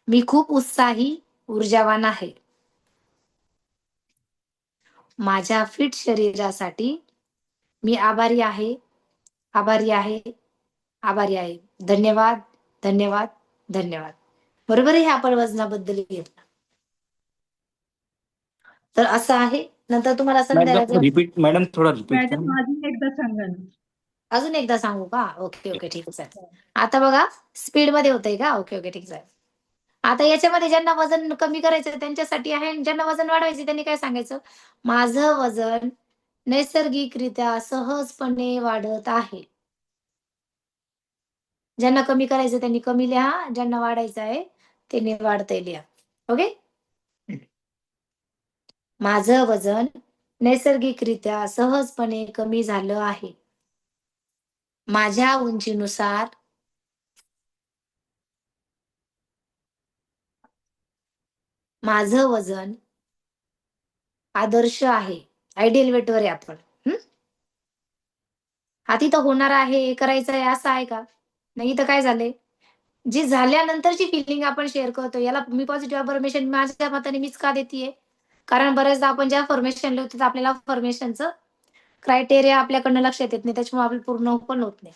मी खूप उत्साही, ऊर्जावान आहे. माझ्या फिट शरीरासाठी मी आभारी आहे, आभारी आहे, आभारी आहे. धन्यवाद, धन्यवाद, धन्यवाद. बरोबर आहे, हे आपण वजनाबद्दल घेतलं. तर असं आहे. नंतर तुम्हाला संध्याकाळचं रिपीट मॅडम, थोडा रिपीट मॅडम अजून एकदा सांगा ना. अजून एकदा सांगू का? ओके ओके, ठीक आहे सर. आता बघा स्पीड मध्ये होतंय का? ओके ओके, ठीक आहे. आता याच्यामध्ये ज्यांना वजन कमी करायचं त्यांच्यासाठी आहे, आणि ज्यांना वजन वाढवायचं त्यांनी काय सांगायचं? माझं वजन नैसर्गिकरित्या सहजपणे वाढत आहे. ज्यांना कमी करायचं त्यांनी कमी लिहा, ज्यांना वाढायचं आहे त्यांनी वाढतंय लिहा. ओके. माझं वजन नैसर्गिकरित्या सहजपणे कमी झालं आहे. माझ्या उंचीनुसार माझं वजन आदर्श आहे. आयडियल वेटवर आहे आपण. हा तिथं होणार आहे, करायचं आहे असं आहे का? नाही. तर काय झालंय, जी झाल्यानंतरची फिलिंग आपण शेअर करतो, याला मी पॉझिटिव्ह अफर्मेशन माझ्या मताने मीच का देतीये? कारण बऱ्याचदा आपण ज्या फॉर्मेशन लिहितो तर आपल्याला फॉर्मेशनचं क्रायटेरिया आपल्याकडनं लक्षात येत नाही, त्याच्यामुळे आपलं पूर्ण पण होत नाही.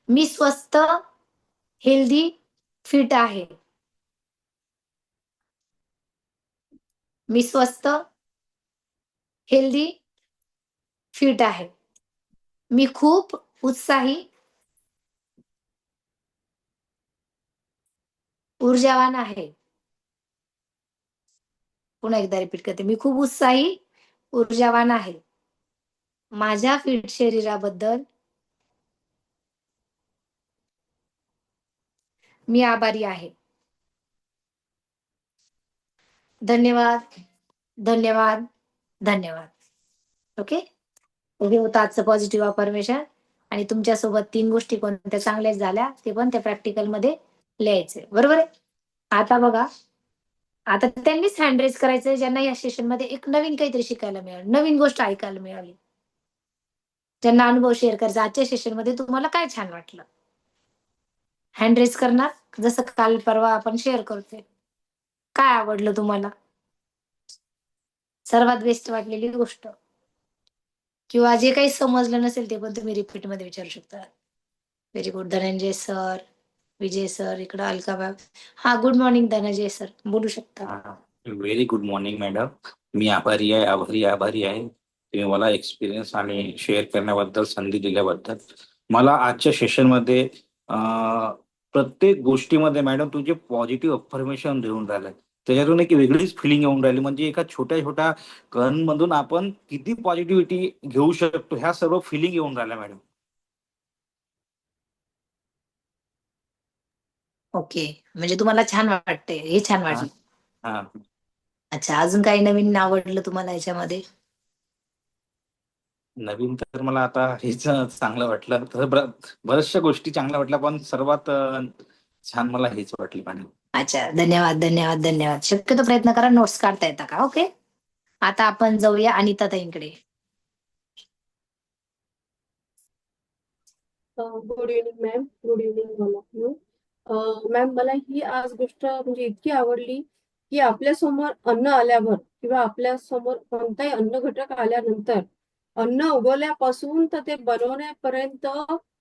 मी स्वस्थ, हेल्दी, फिट आहे. मी स्वस्थ, हेल्दी, फिट आहे. मी खूप उत्साही, ऊर्जावान आहे. पुन्हा एकदा रिपीट करते. मी खूप उत्साही, ऊर्जावान आहे. माझ्या फिट शरीराबद्दल मी आभारी आहे. धन्यवाद, धन्यवाद, धन्यवाद. ओके. हे होतं आजचं पॉझिटिव्ह अफर्मेशन. आणि तुमच्यासोबत 3 गोष्टी कोणत्या चांगल्याच झाल्या ते पण त्या प्रॅक्टिकल मध्ये लिहायचे. बरोबर आहे. आता बघा, आता त्यांनीच हँड रेज करायचं ज्यांना या सेशन मध्ये एक नवीन काहीतरी शिकायला मिळालं, नवीन गोष्ट ऐकायला मिळाली, ज्यांना अनुभव शेअर करायचा. आजच्या सेशन मध्ये तुम्हाला काय छान वाटलं? हँड रेज करणार, जसं काल परवा आपण शेअर करतोय. काय आवडलं तुम्हाला? सर्वात बेस्ट वाटलेली गोष्ट, किंवा जे काही समजलं नसेल ते पण तुम्ही रिपीट मध्ये विचारू शकता. Very good. Dhananjay sir, Vijay sir, इकडं अलका मॅम. हा, गुड मॉर्निंग धनंजय सर, बोलू शकता. Very good morning madam. मी आभारी आहे, आभारी आहे तुम्ही मला एक्सपिरियन्स आणि शेअर करण्याबद्दल, संधी दिल्याबद्दल. मला आजच्या सेशनमध्ये प्रत्येक गोष्टीमध्ये मॅडम तुझे पॉझिटिव्ह अफर्मेशन देऊन राहिलं, त्याच्यातून एक वेगळीच फिलिंग येऊन राहिली. म्हणजे एका छोट्या छोट्या कणमधून आपण किती पॉझिटिव्हिटी घेऊ शकतो ह्या सर्व फिलिंग येऊन राहिल्या मॅडम. ओके. म्हणजे तुम्हाला छान वाटतंय, हे छान हा वाटलं. हा अच्छा, अजून काही नवीन आवडलं तुम्हाला याच्यामध्ये? नवीन तर मला आता हेच चांगलं वाटलं. तर बऱ्याचशा गोष्टी चांगल्या वाटल्या, पण सर्वात छान मला हेच वाटलं मॅडम. अच्छा, धन्यवाद, धन्यवाद, धन्यवाद. शक्यतो प्रयत्न करा नोट्स काढता येता का? ओके. आता आपण जाऊया अनिताताईंकडे. Good evening ma'am. Good evening all of you. Ma'am, मला ही आज गोष्ट म्हणजे इतकी आवडली की आपल्या समोर अन्न आल्यावर किंवा आपल्या समोर कोणताही अन्न घटक आल्यानंतर अन्न उगवल्यापासून तर ते बनवण्यापर्यंत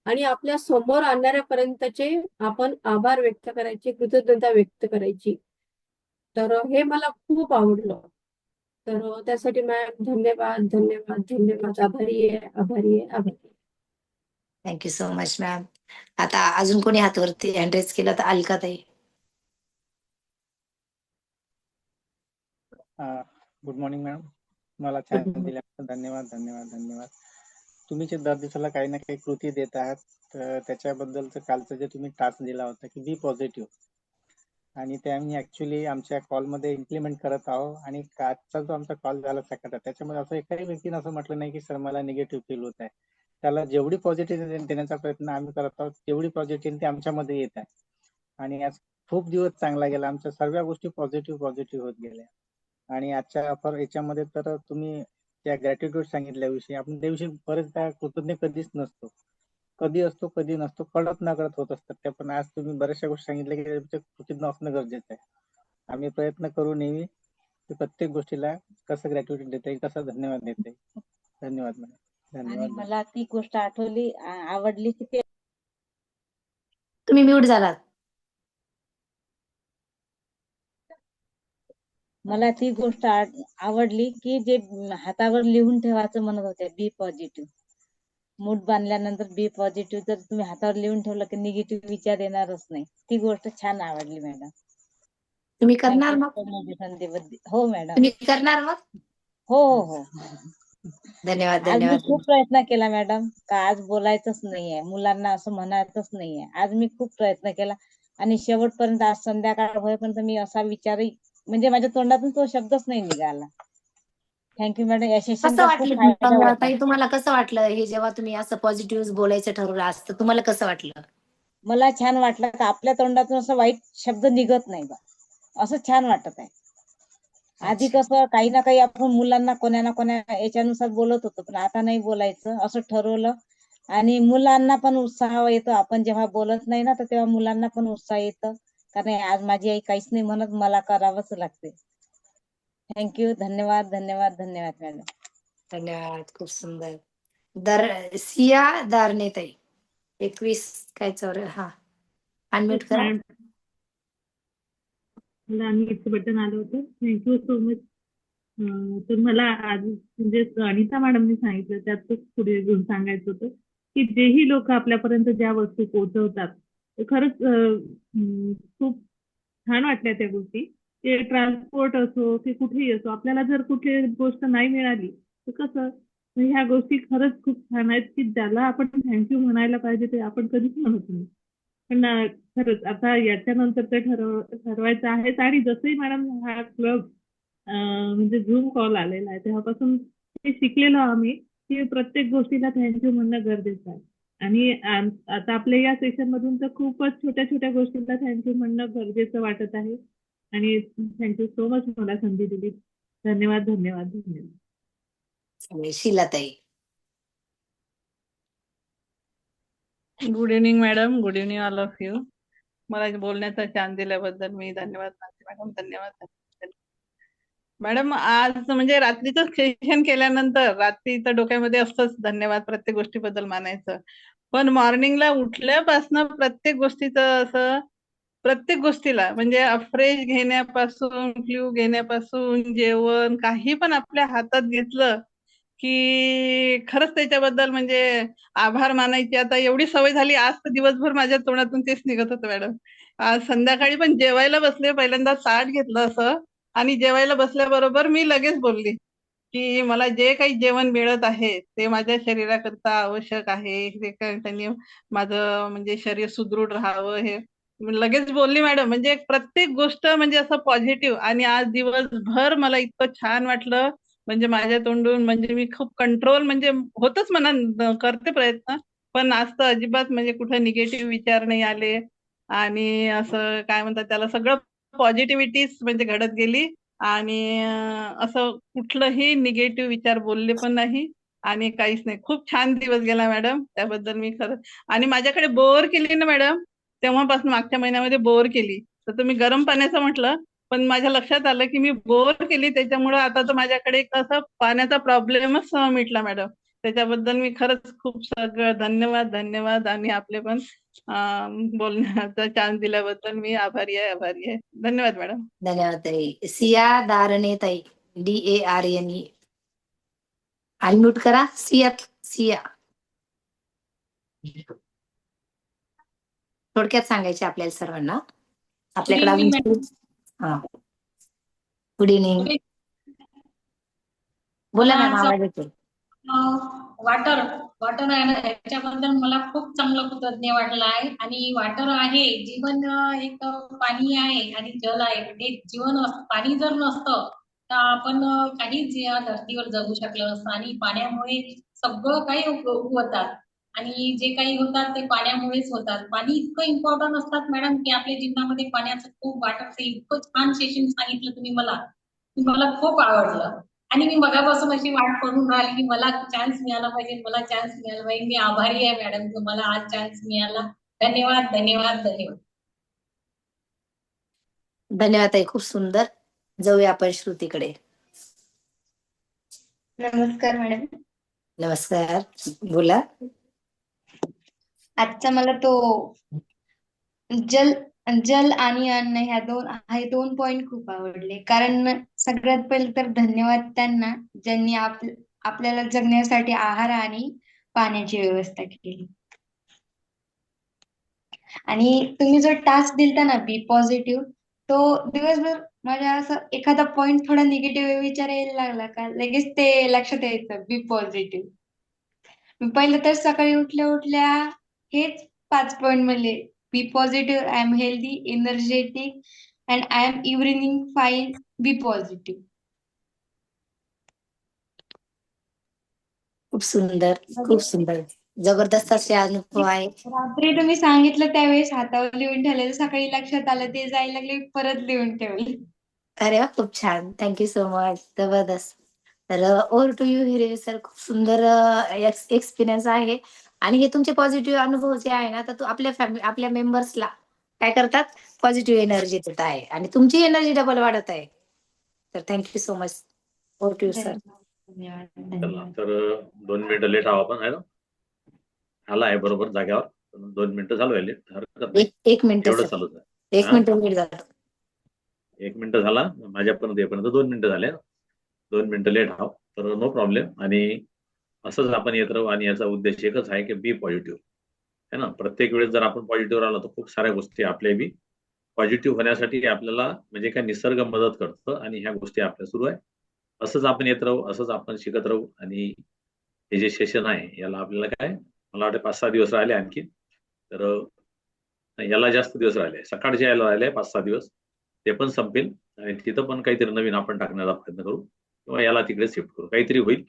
आणि आपल्या समोर आणणाऱ्यापर्यंतचे आपण आभार व्यक्त करायचे, कृतज्ञता व्यक्त करायची. तर हे मला खूप आवडलं. तर त्यासाठी मॅम धन्यवाद, धन्यवाद, धन्यवाद. आभारी आहे, आभारी आहे, आभारी आहे. Thank you so much ma'am. आता अजून कोणी हातवरती हँड रेज केला तर अलकाताई. Good morning madam. मला छान दिल्याबद्दल धन्यवाद, धन्यवाद, धन्यवाद. तुम्ही जे दर दिवसाला काही ना काही कृती देत आहात, तर त्याच्याबद्दलचं कालचं जे तुम्ही टास्क दिला होता की बी पॉझिटिव्ह, आणि ते आम्ही ऍक्च्युली आमच्या कॉलमध्ये इम्प्लिमेंट करत आहोत. आणि आजचा जो आमचा कॉल झाला सकाळचा, त्याच्यामध्ये असं एकाही व्यक्तीने असं म्हटलं नाही की सर मला निगेटिव्ह फील होत आहे. त्याला जेवढी पॉझिटिव्ह देण्याचा प्रयत्न आम्ही करत आहोत, तेवढी पॉझिटिव्ह आमच्यामध्ये येत आहे. आणि आज खूप दिवस चांगला गेला, आमच्या सर्व गोष्टी पॉझिटिव्ह होत गेल्या. आणि आजच्या याच्यामध्ये तर तुम्ही त्या ग्रॅटिट्यूड सांगितल्याविषयी, आपण त्याविषयी बरेचदा कृतज्ञ कधीच नसतो, कधी असतो कधी नसतो, कळत न कळत होत असतात त्या. पण आज तुम्ही बऱ्याचशा गोष्टी सांगितल्या की त्याच्या कृतज्ञ असणं गरजेचं आहे. आम्ही प्रयत्न करू नेहमी की प्रत्येक गोष्टीला कसं ग्रॅटिट्यूड देता येईल, कसं धन्यवाद देता येईल. धन्यवाद मॅडम. आणि धन्यवाद. मला ती गोष्ट आठवली, आवडली की ते तुम्ही म्यूट झालात. मला ती गोष्ट आवडली की जे हातावर लिहून ठेवायचं म्हणत होते, बी पॉझिटिव्ह. मूठ बांधल्यानंतर बी पॉझिटिव्ह जर तुम्ही हातावर लिहून ठेवलं की निगेटिव्ह विचार येणारच नाही. ती गोष्ट छान आवडली मॅडम. तुम्ही करणार मग? संधीबद्दल. हो मॅडम. तुम्ही करणार मग? हो हो हो. धन्यवाद, आज मी धन्यवाद. खूप प्रयत्न केला मॅडम, का आज बोलायचंच नाहीये, मुलांना असं म्हणायचंच नाहीये. आज मी खूप प्रयत्न केला आणि शेवटपर्यंत आज संध्याकाळ होईपर्यंत मी असा विचारही म्हणजे माझ्या तोंडातून तो शब्दच नाही निघाला. Thank you madam. या कसं सेशनचा खूप वाटलं फायदा मग होता. ताई, तुम्हाला कसं वाटलं हे जेव्हा तुम्ही असं पॉझिटिव्ह बोलायचं ठरवलं असतं, तुम्हाला कसं वाटलं? मला छान वाटलं का आपल्या तोंडातून असं वाईट शब्द निघत नाही बा, असं छान वाटत आहे. आधी अच्छा. कसं काही ना काही आपण मुलांना कोणा ना कोणा याच्यानुसार बोलत होतो, पण आता नाही बोलायचं असं ठरवलं. आणि मुलांना पण उत्साह येतो, आपण जेव्हा बोलत नाही ना तर तेव्हा मुलांना पण उत्साह येतो. कारण आज माझी आई काहीच नाही म्हणत, मला करावंच लागते. थँक्यू. धन्यवाद, धन्यवाद, धन्यवाद मॅडम. धन्यवाद. खूप सुंदर. सिया दारणे ताई 21 काय हा अनम्यूट करा. मॅडम, मला अनम्यूटचं बटन आलं होतं. Thank you so much. तर मला आज म्हणजे अनिता मॅडमनी सांगितलं, त्यातच पुढे घेऊन सांगायचं होतं की जेही लोक आपल्यापर्यंत ज्या वस्तू पोहोचवतात, ते खरंच खूप छान वाटल्या त्या गोष्टी. ते ट्रान्सपोर्ट असो की कुठेही असो, आपल्याला जर कुठे गोष्ट नाही मिळाली तर कसं, ह्या गोष्टी खरंच खूप छान आहेत की ज्याला आपण थँक्यू म्हणायला पाहिजे ते आपण कधीच म्हणत नाही. पण खरंच आता याच्यानंतर ते ठरवायचं आहेच. आणि जसंही मॅडम हा क्लब म्हणजे झूम कॉल आलेला आहे, तेव्हापासून हे शिकलेलो आम्ही की प्रत्येक गोष्टीला थँक्यू म्हणणं गरजेचं आहे. आणि आता आपल्या या सेशन मधून तर खूपच छोट्या छोट्या गोष्टींना थँक्यू म्हणणं गरजेचं वाटत आहे. आणि थँक्यू सो मच मला संधी दिली. धन्यवाद, धन्यवाद, धन्यवाद. Sheelatai. Good evening madam. Good evening all of you. मला बोलण्याचा चान्स दिल्याबद्दल मी धन्यवाद मानते मॅडम. धन्यवाद मॅडम. आज म्हणजे रात्रीचं सेशन केल्यानंतर रात्री तर डोक्यामध्ये असतंच धन्यवाद प्रत्येक गोष्टीबद्दल मानायचं, पण मॉर्निंगला उठल्यापासून प्रत्येक गोष्टीचं असं प्रत्येक गोष्टीला म्हणजे फ्रेश घेण्यापासून, फ्ल्यू घेण्यापासून, जेवण काही पण आपल्या हातात घेतलं की खरंच त्याच्याबद्दल म्हणजे आभार मानायची आता एवढी सवय झाली. आज तर दिवसभर माझ्या तोंडातून तेच निघत होतं मॅडम. आज संध्याकाळी पण जेवायला बसले, पहिल्यांदा ताट घेतलं असं आणि जेवायला बसल्याबरोबर मी लगेच बोलली की मला जे काही जेवण मिळत आहे ते माझ्या शरीराकरता आवश्यक आहे. ते त्यांनी माझं म्हणजे शरीर सुदृढ राहावं, हे लगेच बोलली मॅडम. म्हणजे प्रत्येक गोष्ट म्हणजे असं पॉझिटिव्ह. आणि आज दिवसभर मला इतकं छान वाटलं. म्हणजे माझ्या तोंडून म्हणजे मी खूप कंट्रोल म्हणजे होतच म्हणा, करते प्रयत्न, पण आज तर अजिबात म्हणजे कुठे निगेटिव्ह विचार नाही आले. आणि असं काय म्हणतात त्याला, सगळं पॉझिटिव्हिटीच म्हणजे घडत गेली. आणि असं कुठलंही निगेटिव्ह विचार बोलले पण नाही आणि काहीच नाही. खूप छान दिवस गेला मॅडम, त्याबद्दल मी खरं. आणि माझ्याकडे बोर केली ना मॅडम, तेव्हापासून मागच्या महिन्यामध्ये बोर केली. तर तुम्ही गरम पाण्याचं म्हटलं, पण माझ्या लक्षात आलं की मी बोर केली, त्याच्यामुळे आता तर माझ्याकडे एक असं पाण्याचा प्रॉब्लेमच मिटला मॅडम. त्याच्याबद्दल मी खरंच खूप सगळं धन्यवाद. आणि आपले पण बोलण्याचा चान्स दिल्याबद्दल मी आभारी आहे. धन्यवाद मॅडम. धन्यवाद ताई. सिया दारणे ताई, DARNE. अनम्यूट करा. सिया. थोडक्यात सांगायचे आपल्याला सर्वांना. आपल्याकडे अजून हा. Good evening. बोला मॅम, आवाज येतो. वॉटर आहे ना, याच्याबद्दल मला खूप चांगलं कृतज्ञ वाटलं आहे. आणि वॉटर आहे जीवन, एक पाणी आहे आणि जल आहे. हे जीवन पाणी जर नसतं तर आपण काहीच या धर्तीवर जगू शकलो नसतं. आणि पाण्यामुळे सगळं काही होतात आणि जे काही होतात ते पाण्यामुळेच होतात. पाणी इतकं इम्पॉर्टंट असतात मॅडम की आपल्या जीवनामध्ये पाण्याचं खूप वाटत. इतकं छान सेशन सांगितलं तुम्ही मला खूप आवडलं. आणि मी मगापासून अशी वाट पडून राहिली की मला चान्स मिळाला पाहिजे. मी आभारी आहे मॅडम, तुम्हाला आज चान्स मिळाला. धन्यवाद. धन्यवाद ताई, खूप सुंदर. जाऊया आपण श्रुतीकडे. नमस्कार मॅडम. नमस्कार, बोला. आजचा मला तो जल आणि अन्न ह्या दोन पॉइंट खूप आवडले. कारण सगळ्यात पहिले तर धन्यवाद त्यांना ज्यांनी आपल्याला जगण्यासाठी आहार आणि पाण्याची व्यवस्था केली. आणि तुम्ही जो टास्क दिलता ना, बी पॉझिटिव्ह, तो दिवसभर माझ्या असं एखादा पॉइंट थोडा निगेटिव्ह विचार यायला लागला का लगेच ते लक्षात यायचं, बी पॉझिटिव्ह. मी पहिलं तर सकाळी उठल्या हेच 5 पॉइंट म्हणले. Be positive, I am healthy, energetic and I am evening fine. Be positive. खूप सुंदर. जबरदस्त असे अनुभव आहे. रात्री तुम्ही सांगितलं त्यावेळेस हातावर लिहून ठेवलेलं, सकाळी लक्षात आलं, ते जायला लागले, परत लिहून ठेवले. अरे वा, खूप छान. Thank you so much. जबरदस्त. तर over to you Hire sir. खूप सुंदर एक्सपिरियन्स आहे. आणि हे तुमचे पॉझिटिव्ह अनुभव जे आहे ना, तर तो आपल्या मेंबर्सला काय करतात, पॉझिटिव्ह एनर्जी देत आहे आणि तुमची एनर्जी डबल वाढत आहे. तर thank you so much. Over to you sir. चला, तर 2 मिनिटं लेट आहो आपण, आहे ना. आला आहे बरोबर जाग्यावर. 2 मिनिटं झालं आहे लेट, हरकत नाही. 1 मिनिट एवढं सर. चालूच आहे. 1 मिनिट लेट झालं. 1 मिनिटं झाला माझ्यापर्यंत येईपर्यंत 2 मिनिटं झाले. 2 मिनिटं लेट आहो, तर नो प्रॉब्लेम. आणि असंच आपण येत राहू. आणि याचा उद्देश एकच आहे की बी पॉझिटिव्ह, है ना. प्रत्येक वेळेस जर आपण पॉझिटिव्ह राहिलो तर खूप साऱ्या गोष्टी आपल्या बी पॉझिटिव्ह होण्यासाठी आपल्याला म्हणजे काय निसर्ग मदत करतं. आणि ह्या गोष्टी आपल्या सुरू आहे. असंच आपण येत राहू, असंच आपण शिकत राहू. आणि हे जे सेशन आहे याला आपल्याला काय, मला वाटतं 5-6 दिवस राहिले आणखी. तर याला जास्त दिवस राहिले, सकाळचे यायला राहिले 5-6 दिवस. ते पण संपेल आणि तिथं पण काहीतरी नवीन आपण टाकण्याचा प्रयत्न करू किंवा याला तिकडे शिफ्ट करू, काहीतरी होईल.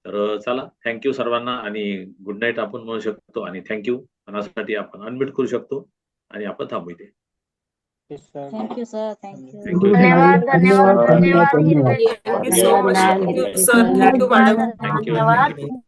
तर चला, थँक्यू सर्वांना. आणि गुड नाईट आपण म्हणू शकतो. आणि थँक्यू मनासाठी आपण अनम्यूट करू शकतो आणि आपण थांबू इथे. Thank you sir. धन्यवाद. Thank you so much sir. Thank you madam. Thank you.